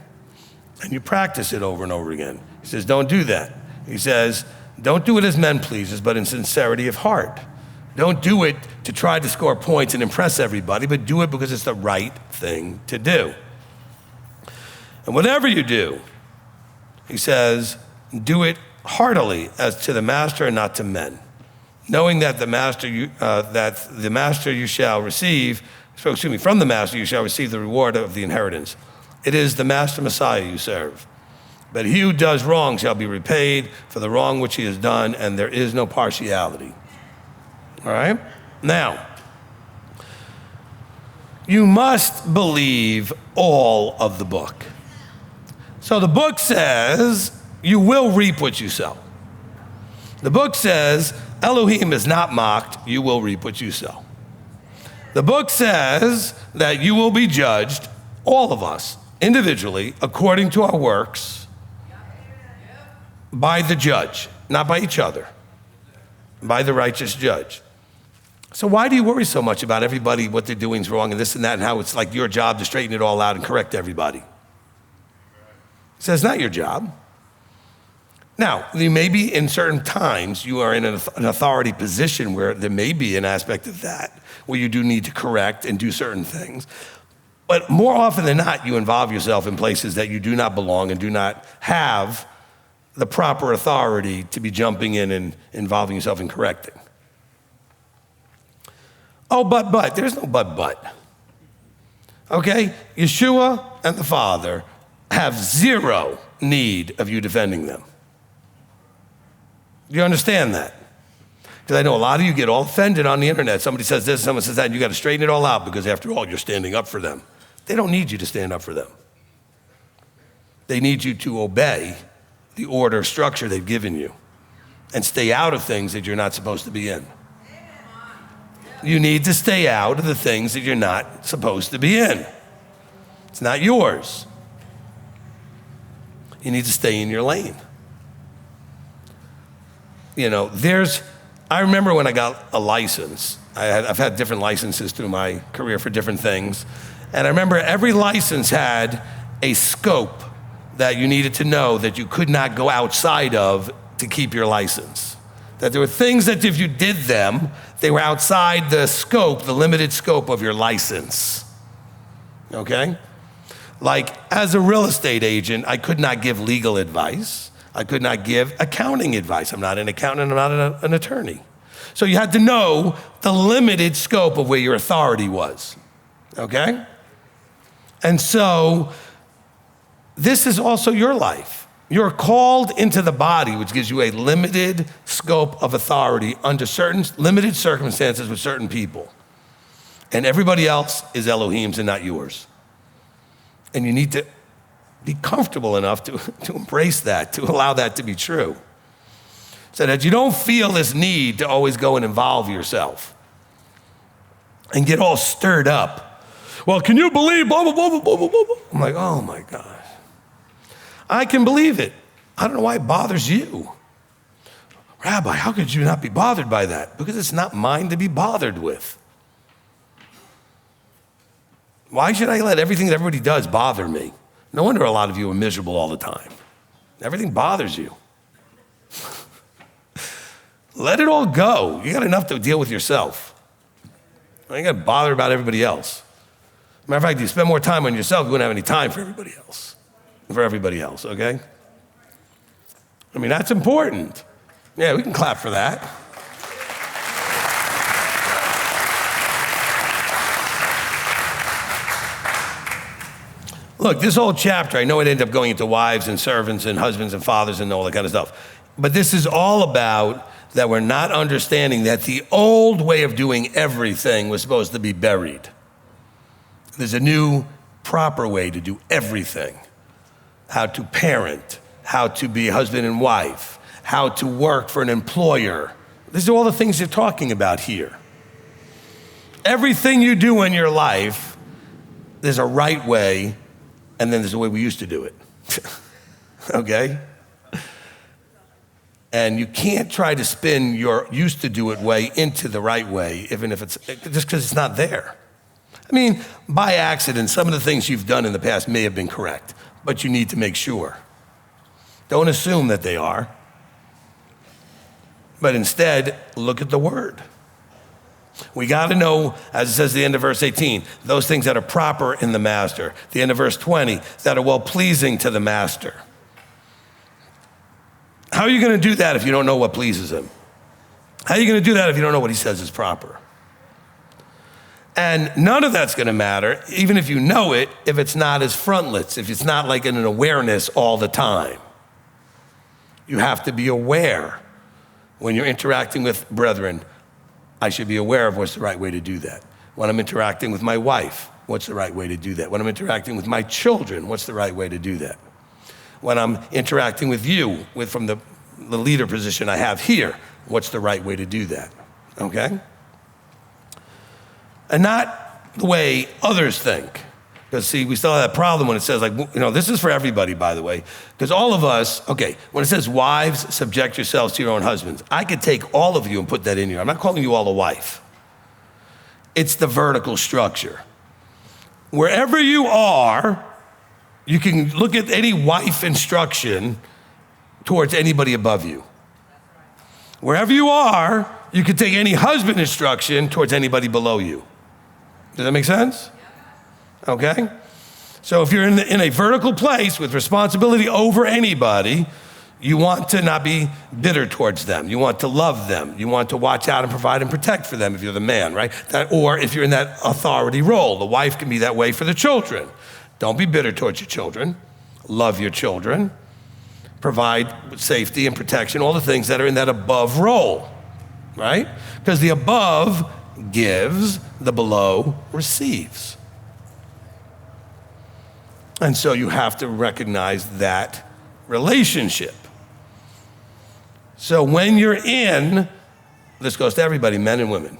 And you practice it over and over again. He says, don't do that. He says, don't do it as men pleasers, but in sincerity of heart. Don't do it to try to score points and impress everybody, but do it because it's the right thing to do. And whatever you do, he says, do it heartily as to the master and not to men, knowing that from the master you shall receive the reward of the inheritance. It is the master Messiah you serve. But he who does wrong shall be repaid for the wrong which he has done, and there is no partiality. All right? Now, you must believe all of the book. So the book says you will reap what you sow. The book says Elohim is not mocked, you will reap what you sow. The book says that you will be judged, all of us, individually, according to our works, by the judge, not by each other, by the righteous judge. So why do you worry so much about everybody, what they're doing is wrong and this and that, and how it's like your job to straighten it all out and correct everybody? He says, not your job. Now, you may be in certain times, you are in an authority position where there may be an aspect of that, where you do need to correct and do certain things. But more often than not, you involve yourself in places that you do not belong and do not have the proper authority to be jumping in and involving yourself in correcting. Oh, but, there's no but. Okay? Yeshua and the Father have zero need of you defending them. Do you understand that? Because I know a lot of you get all offended on the internet. Somebody says this, someone says that, and you got to straighten it all out because after all, you're standing up for them. They don't need you to stand up for them. They need you to obey the order, structure they've given you and stay out of things that you're not supposed to be in. you need to stay out of the things that you're not supposed to be in. It's not yours. You need to stay in your lane. I remember when I got a license, I've had different licenses through my career for different things. And I remember every license had a scope that you needed to know that you could not go outside of to keep your license. That there were things that if you did them, they were outside the scope, the limited scope of your license. Okay? Like, as a real estate agent, I could not give legal advice. I could not give accounting advice. I'm not an accountant, I'm not an attorney. So you had to know the limited scope of where your authority was. Okay? And so, this is also your life. You're called into the body, which gives you a limited scope of authority under certain limited circumstances with certain people. And everybody else is Elohim's and not yours. And you need to be comfortable enough to embrace that, to allow that to be true. So that you don't feel this need to always go and involve yourself and get all stirred up. Well, can you believe blah, blah, blah, blah, blah, blah, blah? I'm like, oh my gosh. I can believe it. I don't know why it bothers you. Rabbi, how could you not be bothered by that? Because it's not mine to be bothered with. Why should I let everything that everybody does bother me? No wonder a lot of you are miserable all the time. Everything bothers you. Let it all go. You got enough to deal with yourself. You ain't got to bother about everybody else. Matter of fact, if you spend more time on yourself, you wouldn't have any time for everybody else. Okay? I mean, that's important. Yeah, we can clap for that. Look, this whole chapter, I know it ended up going into wives and servants and husbands and fathers and all that kind of stuff. But this is all about that we're not understanding that the old way of doing everything was supposed to be buried. There's a new, proper way to do everything. How to parent, how to be husband and wife, how to work for an employer. These are all the things you're talking about here. Everything you do in your life, there's a right way, and then there's a way we used to do it. Okay? And you can't try to spin your used to do it way into the right way, even if it's just because it's not there. I mean, by accident, some of the things you've done in the past may have been correct, but you need to make sure. Don't assume that they are, but instead, look at the word. We got to know, as it says at the end of verse 18, those things that are proper in the master. The end of verse 20, that are well-pleasing to the master. How are you going to do that if you don't know what pleases him? How are you going to do that if you don't know what he says is proper? And none of that's going to matter, even if you know it, if it's not as frontlets, if it's not like in an awareness all the time. You have to be aware when you're interacting with brethren. I should be aware of what's the right way to do that. When I'm interacting with my wife, what's the right way to do that? When I'm interacting with my children, what's the right way to do that? When I'm interacting with you, from the leader position I have here, what's the right way to do that? Okay? And not the way others think. Because see, we still have that problem when it says this is for everybody, by the way. Because all of us, when it says wives, subject yourselves to your own husbands, I could take all of you and put that in here. I'm not calling you all a wife. It's the vertical structure. Wherever you are, you can look at any wife instruction towards anybody above you. Wherever you are, you can take any husband instruction towards anybody below you. Does that make sense? Okay? So if you're in a vertical place with responsibility over anybody, you want to not be bitter towards them. You want to love them. You want to watch out and provide and protect for them if you're the man, right? Or if you're in that authority role. The wife can be that way for the children. Don't be bitter towards your children. Love your children. Provide safety and protection, all the things that are in that above role, right? Because the above gives, the below receives. And so you have to recognize that relationship. So when you're in, this goes to everybody, men and women,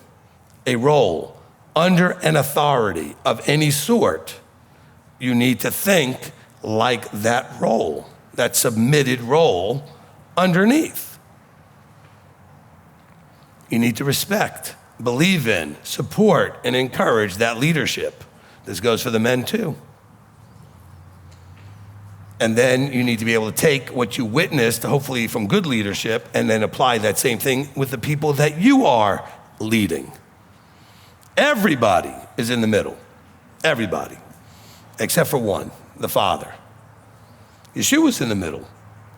a role under an authority of any sort, you need to think like that role, that submitted role underneath. You need to respect, believe in, support, and encourage that leadership. This goes for the men too. And then you need to be able to take what you witnessed, hopefully from good leadership, and then apply that same thing with the people that you are leading. Everybody is in the middle. Everybody. Except for one, the father. Yeshua's in the middle.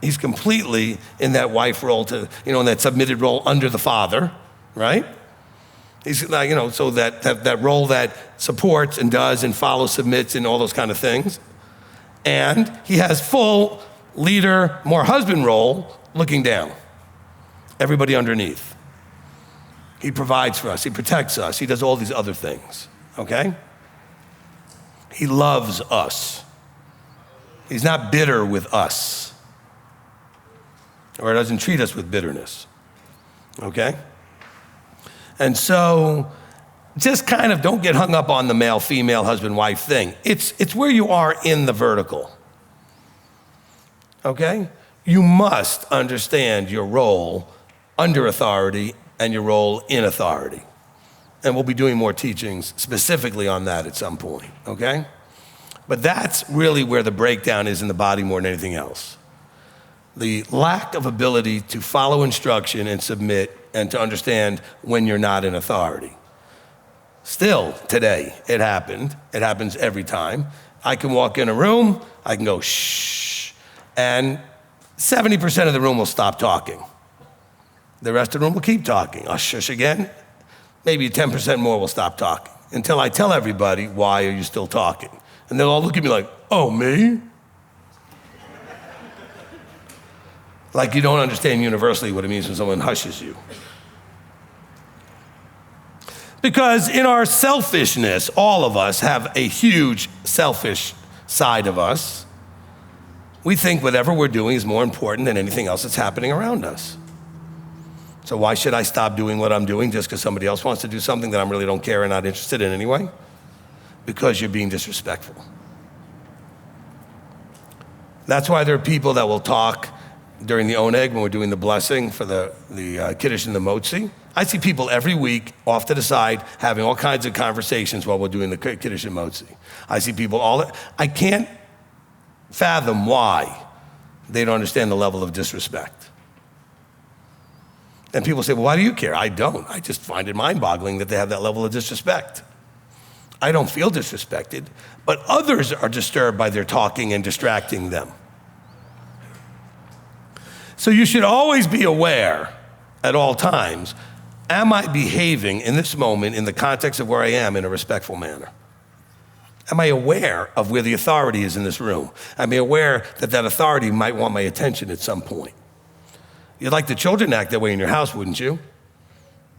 He's completely in that wife role in that submitted role under the father, right? He's like, so that role that supports and does and follows, submits, and all those kind of things. And he has full leader, more husband role, looking down. Everybody underneath. He provides for us, he protects us, he does all these other things, okay? He loves us. He's not bitter with us, or doesn't treat us with bitterness, okay? And so just kind of don't get hung up on the male, female, husband, wife thing. It's where you are in the vertical, okay? You must understand your role under authority and your role in authority. And we'll be doing more teachings specifically on that at some point, okay? But that's really where the breakdown is in the body more than anything else. The lack of ability to follow instruction and submit and to understand when you're not in authority. Still, today, it happened. It happens every time. I can walk in a room, I can go shh, and 70% of the room will stop talking. The rest of the room will keep talking. I'll shush again. Maybe 10% more will stop talking until I tell everybody, why are you still talking? And they'll all look at me like, oh, me? Like you don't understand universally what it means when someone hushes you. Because in our selfishness, all of us have a huge selfish side of us. We think whatever we're doing is more important than anything else that's happening around us. So why should I stop doing what I'm doing just because somebody else wants to do something that I really don't care and not interested in anyway? Because you're being disrespectful. That's why there are people that will talk during the oneg when we're doing the blessing for the kiddush and the motzi. I see people every week off to the side having all kinds of conversations while we're doing the kiddush and motzi. I see people I can't fathom why they don't understand the level of disrespect. And people say, well, why do you care? I don't. I just find it mind-boggling that they have that level of disrespect. I don't feel disrespected, but others are disturbed by their talking and distracting them. So you should always be aware at all times, am I behaving in this moment in the context of where I am in a respectful manner? Am I aware of where the authority is in this room? Am I aware that that authority might want my attention at some point? You'd like the children to act that way in your house, wouldn't you?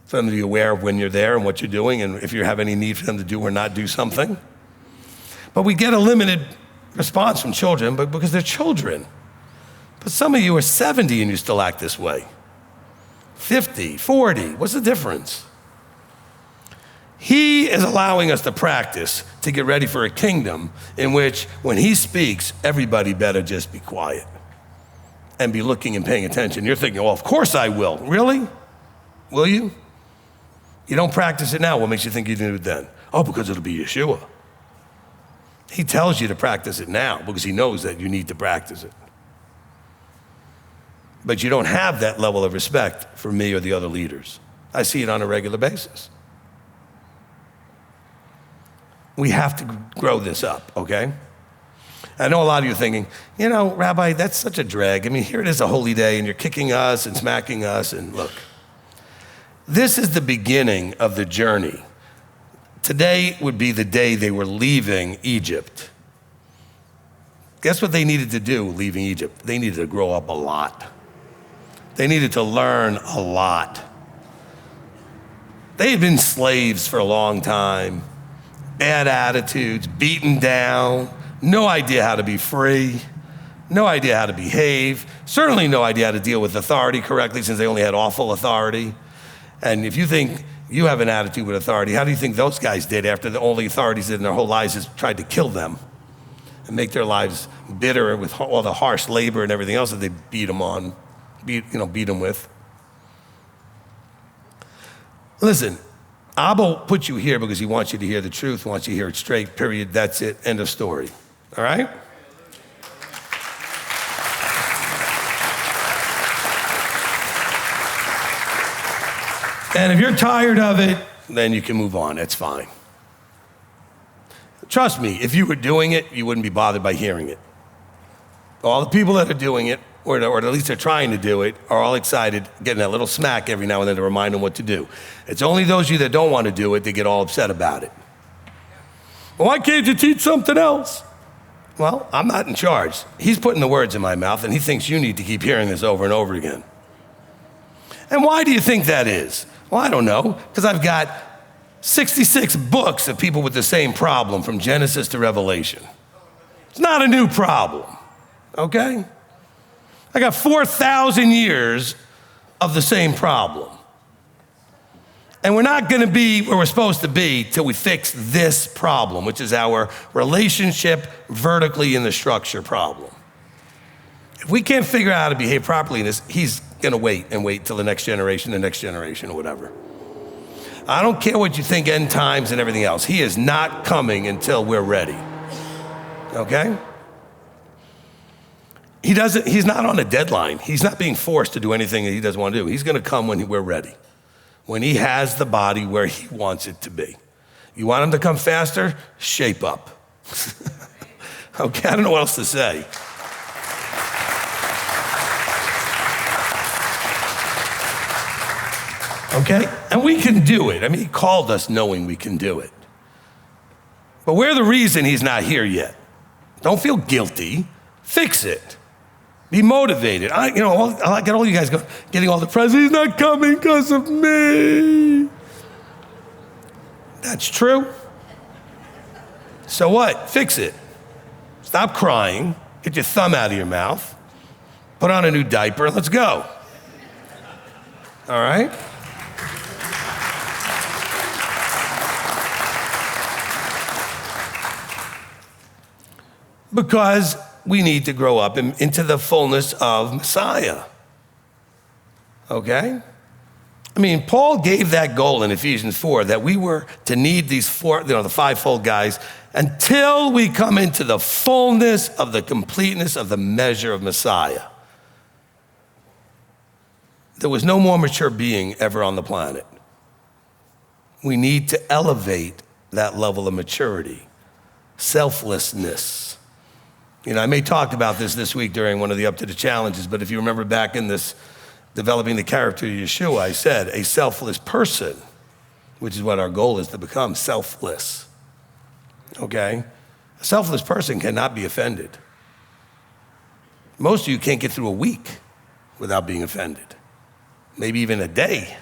For them to be aware of when you're there and what you're doing and if you have any need for them to do or not do something. But we get a limited response from children, but because they're children. But some of you are 70 and you still act this way. 50, 40, what's the difference? He is allowing us to practice to get ready for a kingdom in which when he speaks, everybody better just be quiet and be looking and paying attention. You're thinking, well, of course I will. Really? Will you? You don't practice it now. What makes you think you do it then? Oh, because it'll be Yeshua. He tells you to practice it now because he knows that you need to practice it. But you don't have that level of respect for me or the other leaders. I see it on a regular basis. We have to grow this up, okay? I know a lot of you are thinking, Rabbi, that's such a drag. I mean, here it is a holy day and you're kicking us and smacking us, and look. This is the beginning of the journey. Today would be the day they were leaving Egypt. Guess what they needed to do leaving Egypt? They needed to grow up a lot. They needed to learn a lot. They had been slaves for a long time, bad attitudes, beaten down, no idea how to be free, no idea how to behave, certainly no idea how to deal with authority correctly since they only had awful authority. And if you think You have an attitude with authority. How do you think those guys did after all the authorities in their whole lives has tried to kill them and make their lives bitter with all the harsh labor and everything else that they beat them with? Listen, Abba put you here because he wants you to hear the truth, wants you to hear it straight, period. That's it, end of story. All right? And if you're tired of it, then you can move on. That's fine. Trust me, if you were doing it, you wouldn't be bothered by hearing it. All the people that are doing it, or at least they're trying to do it, are all excited, getting that little smack every now and then to remind them what to do. It's only those of you that don't want to do it that get all upset about it. Well, why can't you teach something else? Well, I'm not in charge. He's putting the words in my mouth, and he thinks you need to keep hearing this over and over again. And why do you think that is? Well, I don't know, because I've got 66 books of people with the same problem from Genesis to Revelation. It's not a new problem, okay? I got 4,000 years of the same problem. And we're not gonna be where we're supposed to be till we fix this problem, which is our relationship vertically in the structure problem. If we can't figure out how to behave properly in this, he's gonna wait till the next generation, or whatever. I don't care what you think end times and everything else. He is not coming until we're ready, okay? He's not on a deadline. He's not being forced to do anything that he doesn't want to do. He's gonna come when we're ready, when he has the body where he wants it to be. You want him to come faster? Shape up. Okay, I don't know what else to say. Okay? And we can do it. I mean, he called us knowing we can do it. But we're the reason he's not here yet. Don't feel guilty. Fix it. Be motivated. I get all you guys getting all the press. He's not coming because of me. That's true. So what? Fix it. Stop crying. Get your thumb out of your mouth. Put on a new diaper. Let's go. All right? Because we need to grow up into the fullness of Messiah. Okay? I mean, Paul gave that goal in Ephesians 4 that we were to need these four, the fivefold guys until we come into the fullness of the completeness of the measure of Messiah. There was no more mature being ever on the planet. We need to elevate that level of maturity, selflessness. I may talk about this week during one of the Up to the Challenges, but if you remember back in this developing the character of Yeshua, I said a selfless person, which is what our goal is to become, selfless. Okay? A selfless person cannot be offended. Most of you can't get through a week without being offended, maybe even a day.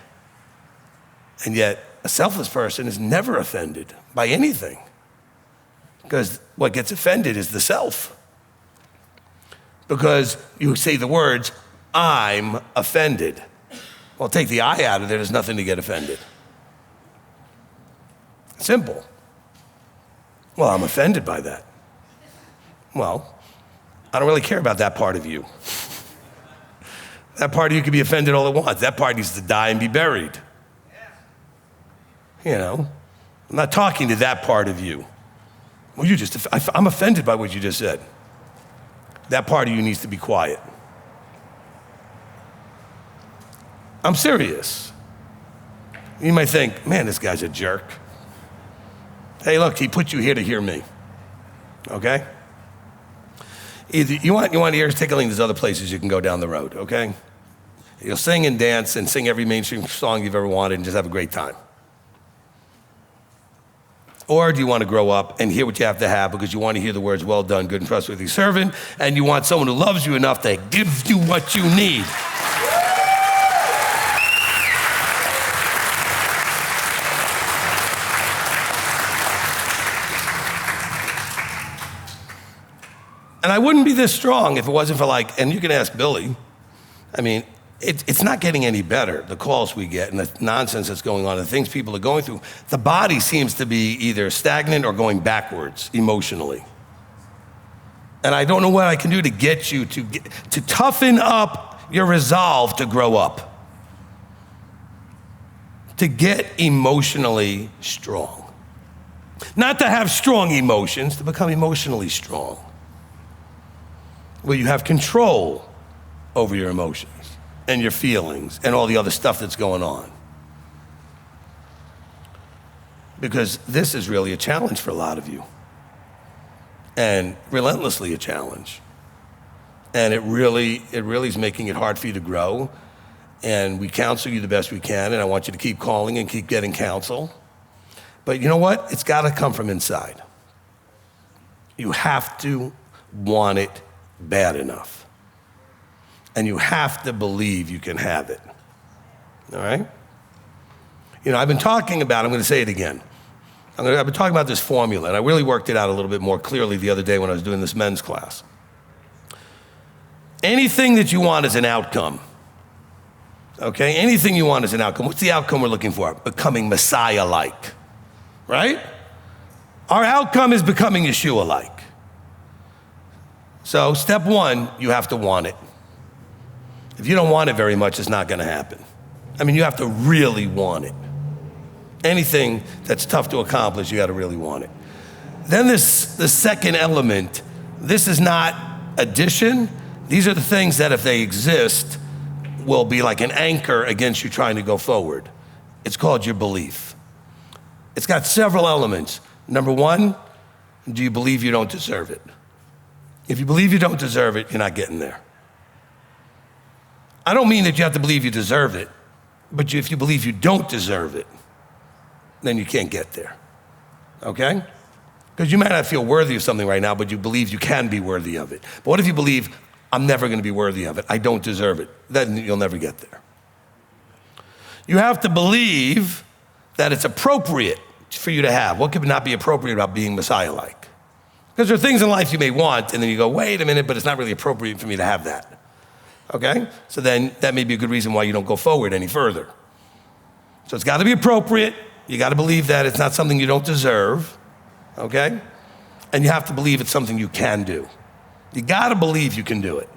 And yet, a selfless person is never offended by anything, because what gets offended is the self. Because you say the words, I'm offended. Well, take the I out of there, there's nothing to get offended. Simple. Well, I'm offended by that. Well, I don't really care about that part of you. That part of you can be offended all it wants. That part needs to die and be buried. I'm not talking to that part of you. Well, I'm offended by what you just said. That part of you needs to be quiet. I'm serious. You might think, man, this guy's a jerk. Hey, look, he put you here to hear me, okay? Either you want ears tickling, there's other places you can go down the road, okay? You'll sing and dance and sing every mainstream song you've ever wanted and just have a great time. Or do you want to grow up and hear what you have to have because you want to hear the words, well done, good and trustworthy servant, and you want someone who loves you enough to give you what you need? And I wouldn't be this strong if it wasn't for and you can ask Billy. I mean, it's not getting any better, the calls we get and the nonsense that's going on, the things people are going through. The body seems to be either stagnant or going backwards emotionally. And I don't know what I can do to get you to toughen up your resolve to grow up, to get emotionally strong. Not to have strong emotions, to become emotionally strong, where you have control over your emotions and your feelings and all the other stuff that's going on. Because this is really a challenge for a lot of you, and relentlessly a challenge. And it really is making it hard for you to grow. And we counsel you the best we can, and I want you to keep calling and keep getting counsel. But you know what? It's got to come from inside. You have to want it bad enough. And you have to believe you can have it. All right? You know, I've been talking about, I'm going to say it again. I've been talking about this formula, and I really worked it out a little bit more clearly the other day when I was doing this men's class. Anything that you want is an outcome. Okay? Anything you want is an outcome. What's the outcome we're looking for? Becoming Messiah-like. Right? Our outcome is becoming Yeshua-like. So step one, you have to want it. If you don't want it very much, it's not going to happen. I mean, you have to really want it. Anything that's tough to accomplish, you got to really want it. Then the second element, this is not addition. These are the things that if they exist, will be like an anchor against you trying to go forward. It's called your belief. It's got several elements. Number one, do you believe you don't deserve it? If you believe you don't deserve it, you're not getting there. I don't mean that you have to believe you deserve it, but if you believe you don't deserve it, then you can't get there, okay? Because you might not feel worthy of something right now, but you believe you can be worthy of it. But what if you believe, I'm never gonna be worthy of it, I don't deserve it? Then you'll never get there. You have to believe that it's appropriate for you to have. What could not be appropriate about being Messiah-like? Because there are things in life you may want, and then you go, wait a minute, but it's not really appropriate for me to have that. Okay? So then that may be a good reason why you don't go forward any further. So it's gotta be appropriate. You gotta believe that it's not something you don't deserve, okay? And you have to believe it's something you can do. You gotta believe you can do it.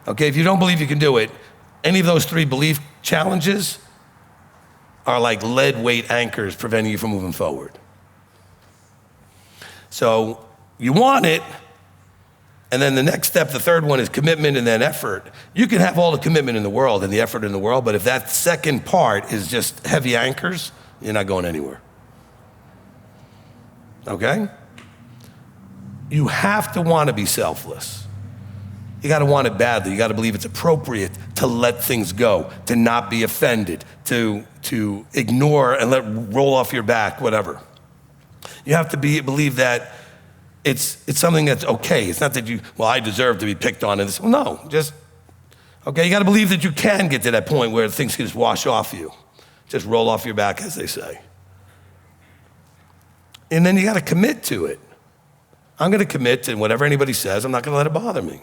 Okay, if you don't believe you can do it, any of those three belief challenges are like lead weight anchors preventing you from moving forward. So you want it, and then the next step, the third one, is commitment and then effort. You can have all the commitment in the world and the effort in the world, but if that second part is just heavy anchors, you're not going anywhere. Okay? You have to want to be selfless. You got to want it badly. You got to believe it's appropriate to let things go, to not be offended, to ignore and let roll off your back, whatever. You have to believe that it's something that's okay. It's not that I deserve to be picked on. And no, just, okay, you got to believe that you can get to that point where things can just wash off you, just roll off your back, as they say. And then you got to commit to it. I'm going to commit to whatever anybody says. I'm not going to let it bother me.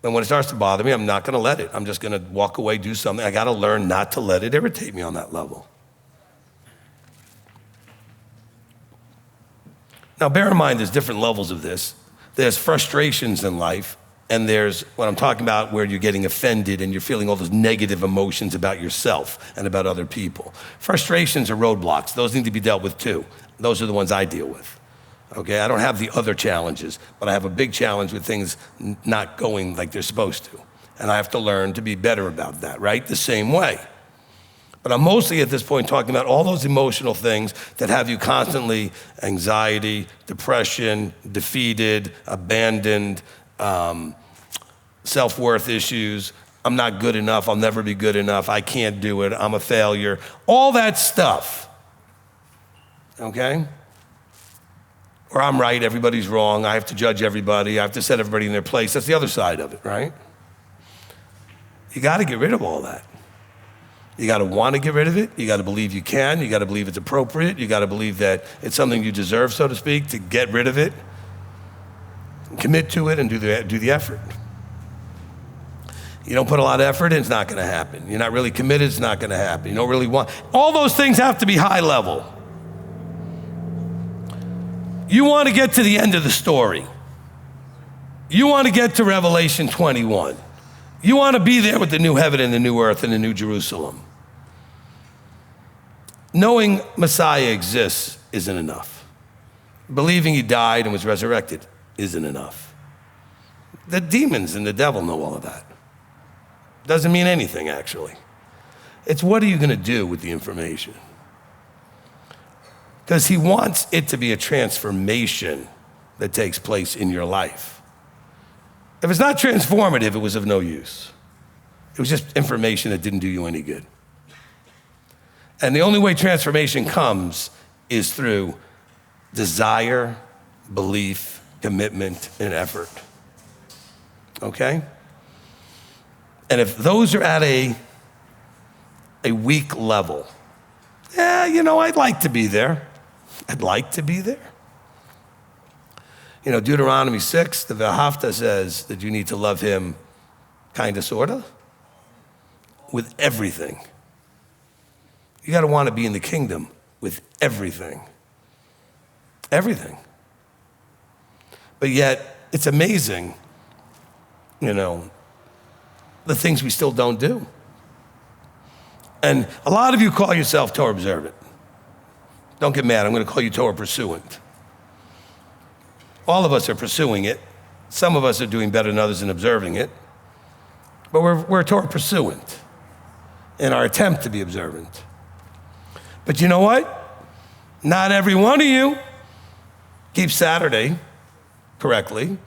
And when it starts to bother me, I'm not going to let it. I'm just going to walk away, do something. I got to learn not to let it irritate me on that level. Now, bear in mind, there's different levels of this. There's frustrations in life, and there's what I'm talking about where you're getting offended and you're feeling all those negative emotions about yourself and about other people. Frustrations are roadblocks. Those need to be dealt with too. Those are the ones I deal with. Okay, I don't have the other challenges, but I have a big challenge with things not going like they're supposed to. And I have to learn to be better about that, right? The same way. But I'm mostly at this point talking about all those emotional things that have you constantly anxiety, depression, defeated, abandoned, self-worth issues. I'm not good enough. I'll never be good enough. I can't do it. I'm a failure. All that stuff, okay? Or I'm right, everybody's wrong. I have to judge everybody. I have to set everybody in their place. That's the other side of it, right? You got to get rid of all that. You got to want to get rid of it. You got to believe you can. You got to believe it's appropriate. You got to believe that it's something you deserve, so to speak, to get rid of it. Commit to it and do the effort. You don't put a lot of effort in, it's not gonna happen. You're not really committed, it's not gonna happen. You don't really want, all those things have to be high level. You want to get to the end of the story. You want to get to Revelation 21. You want to be there with the new heaven and the new earth and the new Jerusalem. Knowing Messiah exists isn't enough. Believing he died and was resurrected isn't enough. The demons and the devil know all of that. Doesn't mean anything, actually. It's what are you going to do with the information? Because he wants it to be a transformation that takes place in your life. If it's not transformative, it was of no use. It was just information that didn't do you any good. And the only way transformation comes is through desire, belief, commitment, and effort. Okay? And if those are at a weak level, I'd like to be there. I'd like to be there. Deuteronomy 6, the V'ahavta says that you need to love him kind of, sort of, with everything. You got to want to be in the kingdom with everything. Everything. But yet, it's amazing, the things we still don't do. And a lot of you call yourself Torah observant. Don't get mad, I'm going to call you Torah pursuant. All of us are pursuing it. Some of us are doing better than others in observing it. But we're Torah pursuant in our attempt to be observant. But you know what? Not every one of you keeps Saturday correctly.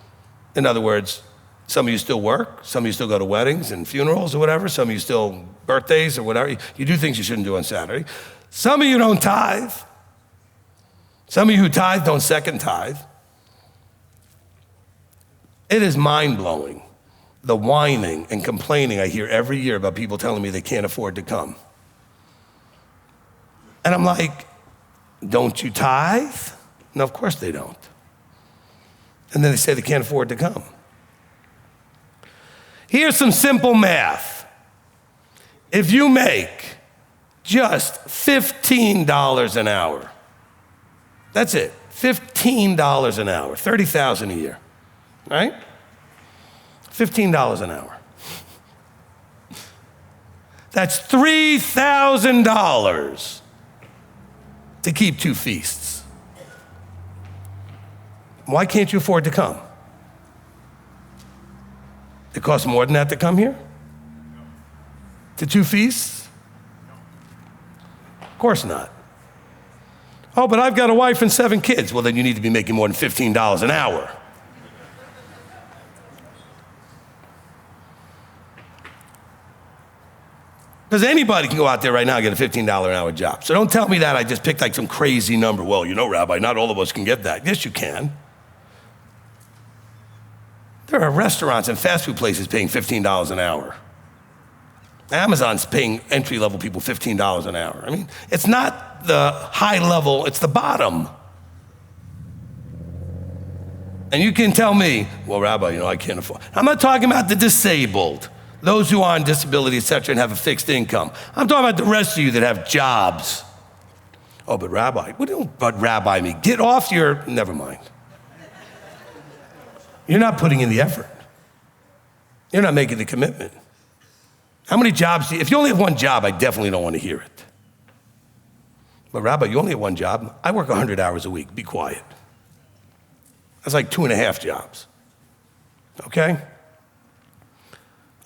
In other words, some of you still work, some of you still go to weddings and funerals or whatever, some of you still birthdays or whatever. You do things you shouldn't do on Saturday. Some of you don't tithe. Some of you who tithe don't second tithe. It is mind-blowing, the whining and complaining I hear every year about people telling me they can't afford to come. And I'm like, don't you tithe? No, of course they don't. And then they say they can't afford to come. Here's some simple math. If you make just $15 an hour, that's it, $15 an hour, $30,000 a year, right? $15 an hour. That's $3,000 to keep 2 feasts. Why can't you afford to come? It costs more than that to come here? To 2 feasts? Of course not. Oh, but I've got a wife and 7 kids. Well, then you need to be making more than $15 an hour. Because anybody can go out there right now and get a $15 an hour job. So don't tell me that I just picked like some crazy number. Well, Rabbi, not all of us can get that. Yes, you can. There are restaurants and fast food places paying $15 an hour. Amazon's paying entry-level people $15 an hour. I mean, it's not the high level, it's the bottom. And you can tell me, well, Rabbi, I can't afford. I'm not talking about the disabled, those who are on disability, et cetera, and have a fixed income. I'm talking about the rest of you that have jobs. Oh, but Rabbi, what do you but Rabbi me? Get off your, never mind. You're not putting in the effort. You're not making the commitment. How many jobs if you only have one job, I definitely don't want to hear it. But Rabbi, you only have one job? I work 100 hours a week, be quiet. That's like 2.5 jobs, okay?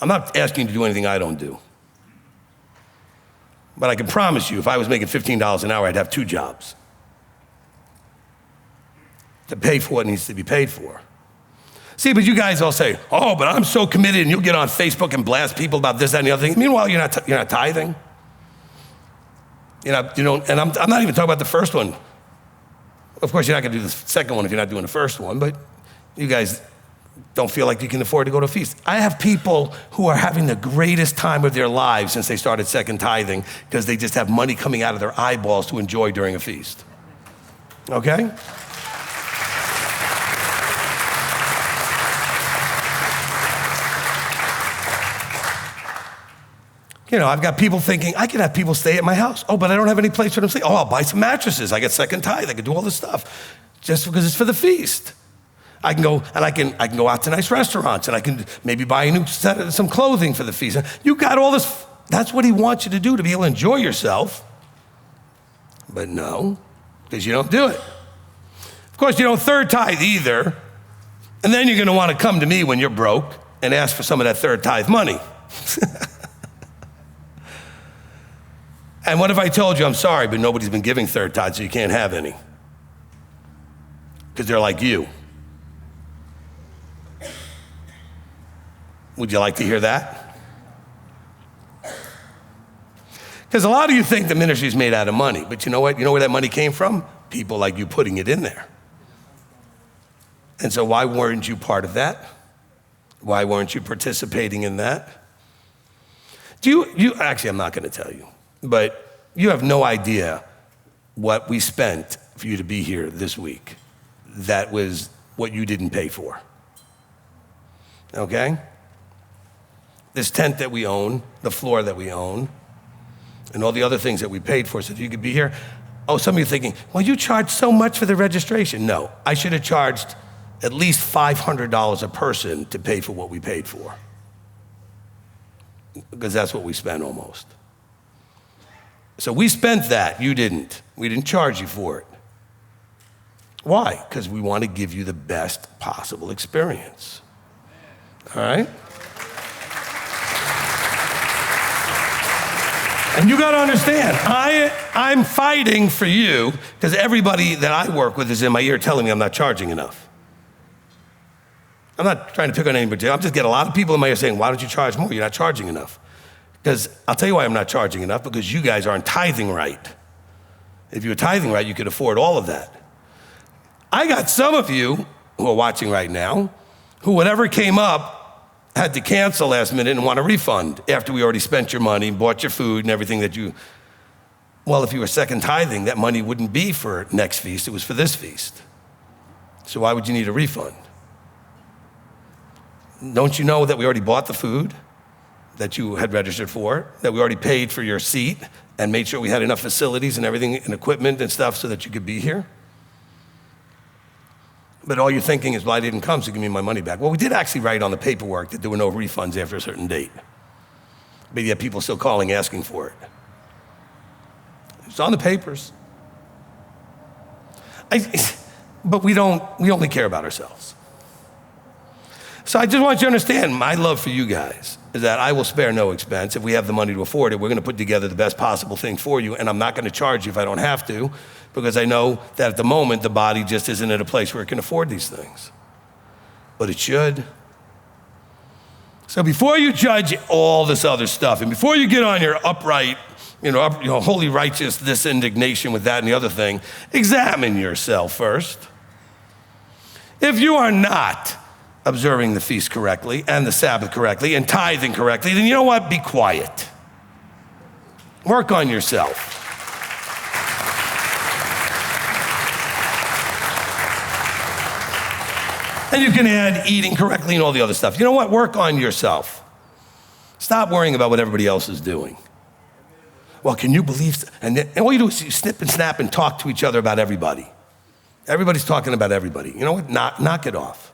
I'm not asking you to do anything I don't do. But I can promise you, if I was making $15 an hour, I'd have 2 jobs to pay for what needs to be paid for. See, but you guys all say, oh, but I'm so committed, and you'll get on Facebook and blast people about this, that, and the other thing. Meanwhile, you're not tithing. And I'm not even talking about the first one. Of course, you're not going to do the second one if you're not doing the first one, but you guys don't feel like you can afford to go to a feast. I have people who are having the greatest time of their lives since they started second tithing because they just have money coming out of their eyeballs to enjoy during a feast. Okay? I've got people thinking, I can have people stay at my house. Oh, but I don't have any place for them to stay. Oh, I'll buy some mattresses. I get second tithe. I can do all this stuff just because it's for the feast. I can go out to nice restaurants, and I can maybe buy a new set of some clothing for the feast. You got all this. That's what he wants you to do, to be able to enjoy yourself. But no, because you don't do it. Of course, you don't third tithe either. And then you're going to want to come to me when you're broke and ask for some of that third tithe money. And what if I told you, I'm sorry, but nobody's been giving third tithe, so you can't have any? Because they're like you. Would you like to hear that? Because a lot of you think the ministry is made out of money, but you know what? You know where that money came from? People like you putting it in there. And so why weren't you part of that? Why weren't you participating in that? Actually, I'm not going to tell you, but you have no idea what we spent for you to be here this week. That was what you didn't pay for. Okay? This tent that we own, the floor that we own, and all the other things that we paid for so that you could be here. Oh, some of you are thinking, well, you charged so much for the registration. No, I should have charged at least $500 a person to pay for what we paid for. Because that's what we spent almost. So we spent that, you didn't. We didn't charge you for it. Why? Because we want to give you the best possible experience. All right? And you got to understand, I'm fighting for you because everybody that I work with is in my ear telling me I'm not charging enough. I'm not trying to pick on anybody. I'm just getting a lot of people in my ear saying, why don't you charge more? You're not charging enough. Because I'll tell you why I'm not charging enough, because you guys aren't tithing right. If you were tithing right, you could afford all of that. I got some of you who are watching right now who whatever came up had to cancel last minute and want a refund after we already spent your money, bought your food and everything that you, well, if you were second tithing, that money wouldn't be for next feast, it was for this feast. So why would you need a refund? Don't you know that we already bought the food that you had registered for, that we already paid for your seat and made sure we had enough facilities and everything and equipment and stuff so that you could be here? But all you're thinking is, well, I didn't come, so give me my money back. Well, we did actually write on the paperwork that there were no refunds after a certain date. But yet people still calling, asking for it. It's on the papers. But we only care about ourselves. So I just want you to understand, my love for you guys is that I will spare no expense. If we have the money to afford it, we're going to put together the best possible thing for you, and I'm not going to charge you if I don't have to, because I know that at the moment, the body just isn't at a place where it can afford these things. But it should. So before you judge all this other stuff, and before you get on your upright, holy righteous, this indignation with that and the other thing, examine yourself first. If you are not observing the feast correctly and the Sabbath correctly and tithing correctly, then you know what? Be quiet. Work on yourself. And you can add eating correctly and all the other stuff. You know what? Work on yourself. Stop worrying about what everybody else is doing. Well, can you believe? And all you do is you snip and snap and talk to each other about everybody. Everybody's talking about everybody. You know what? Knock it off.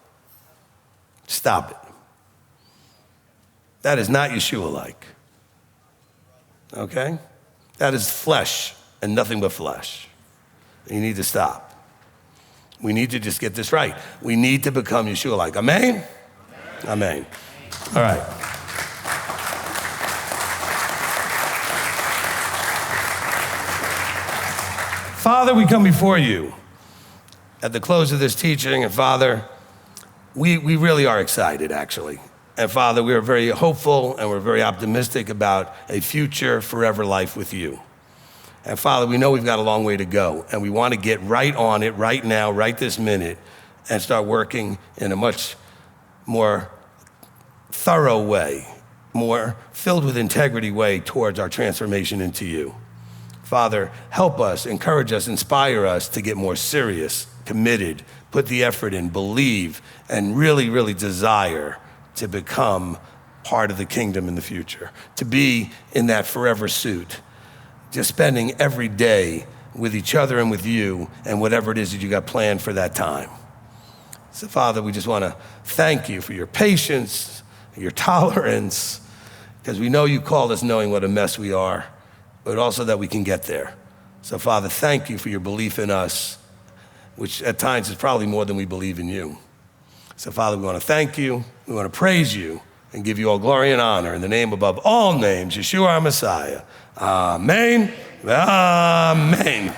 Stop it. That is not Yeshua-like. Okay? That is flesh and nothing but flesh. You need to stop. We need to just get this right. We need to become Yeshua-like. Amen? Amen. All right. Father, we come before you at the close of this teaching, and Father, we really are excited, actually. And Father, we are very hopeful and we're very optimistic about a future forever life with you. And Father, we know we've got a long way to go, and we want to get right on it right now, right this minute, and start working in a much more thorough way, more filled with integrity way towards our transformation into you. Father, help us, encourage us, inspire us to get more serious, committed, put the effort in, believe, and really, really desire to become part of the kingdom in the future, to be in that forever suit, just spending every day with each other and with you and whatever it is that you got planned for that time. So, Father, we just want to thank you for your patience, your tolerance, because we know you called us knowing what a mess we are, but also that we can get there. So, Father, thank you for your belief in us, which at times is probably more than we believe in you. So, Father, we want to thank you, we want to praise you, and give you all glory and honor in the name above all names, Yeshua our Messiah. Amen. Amen.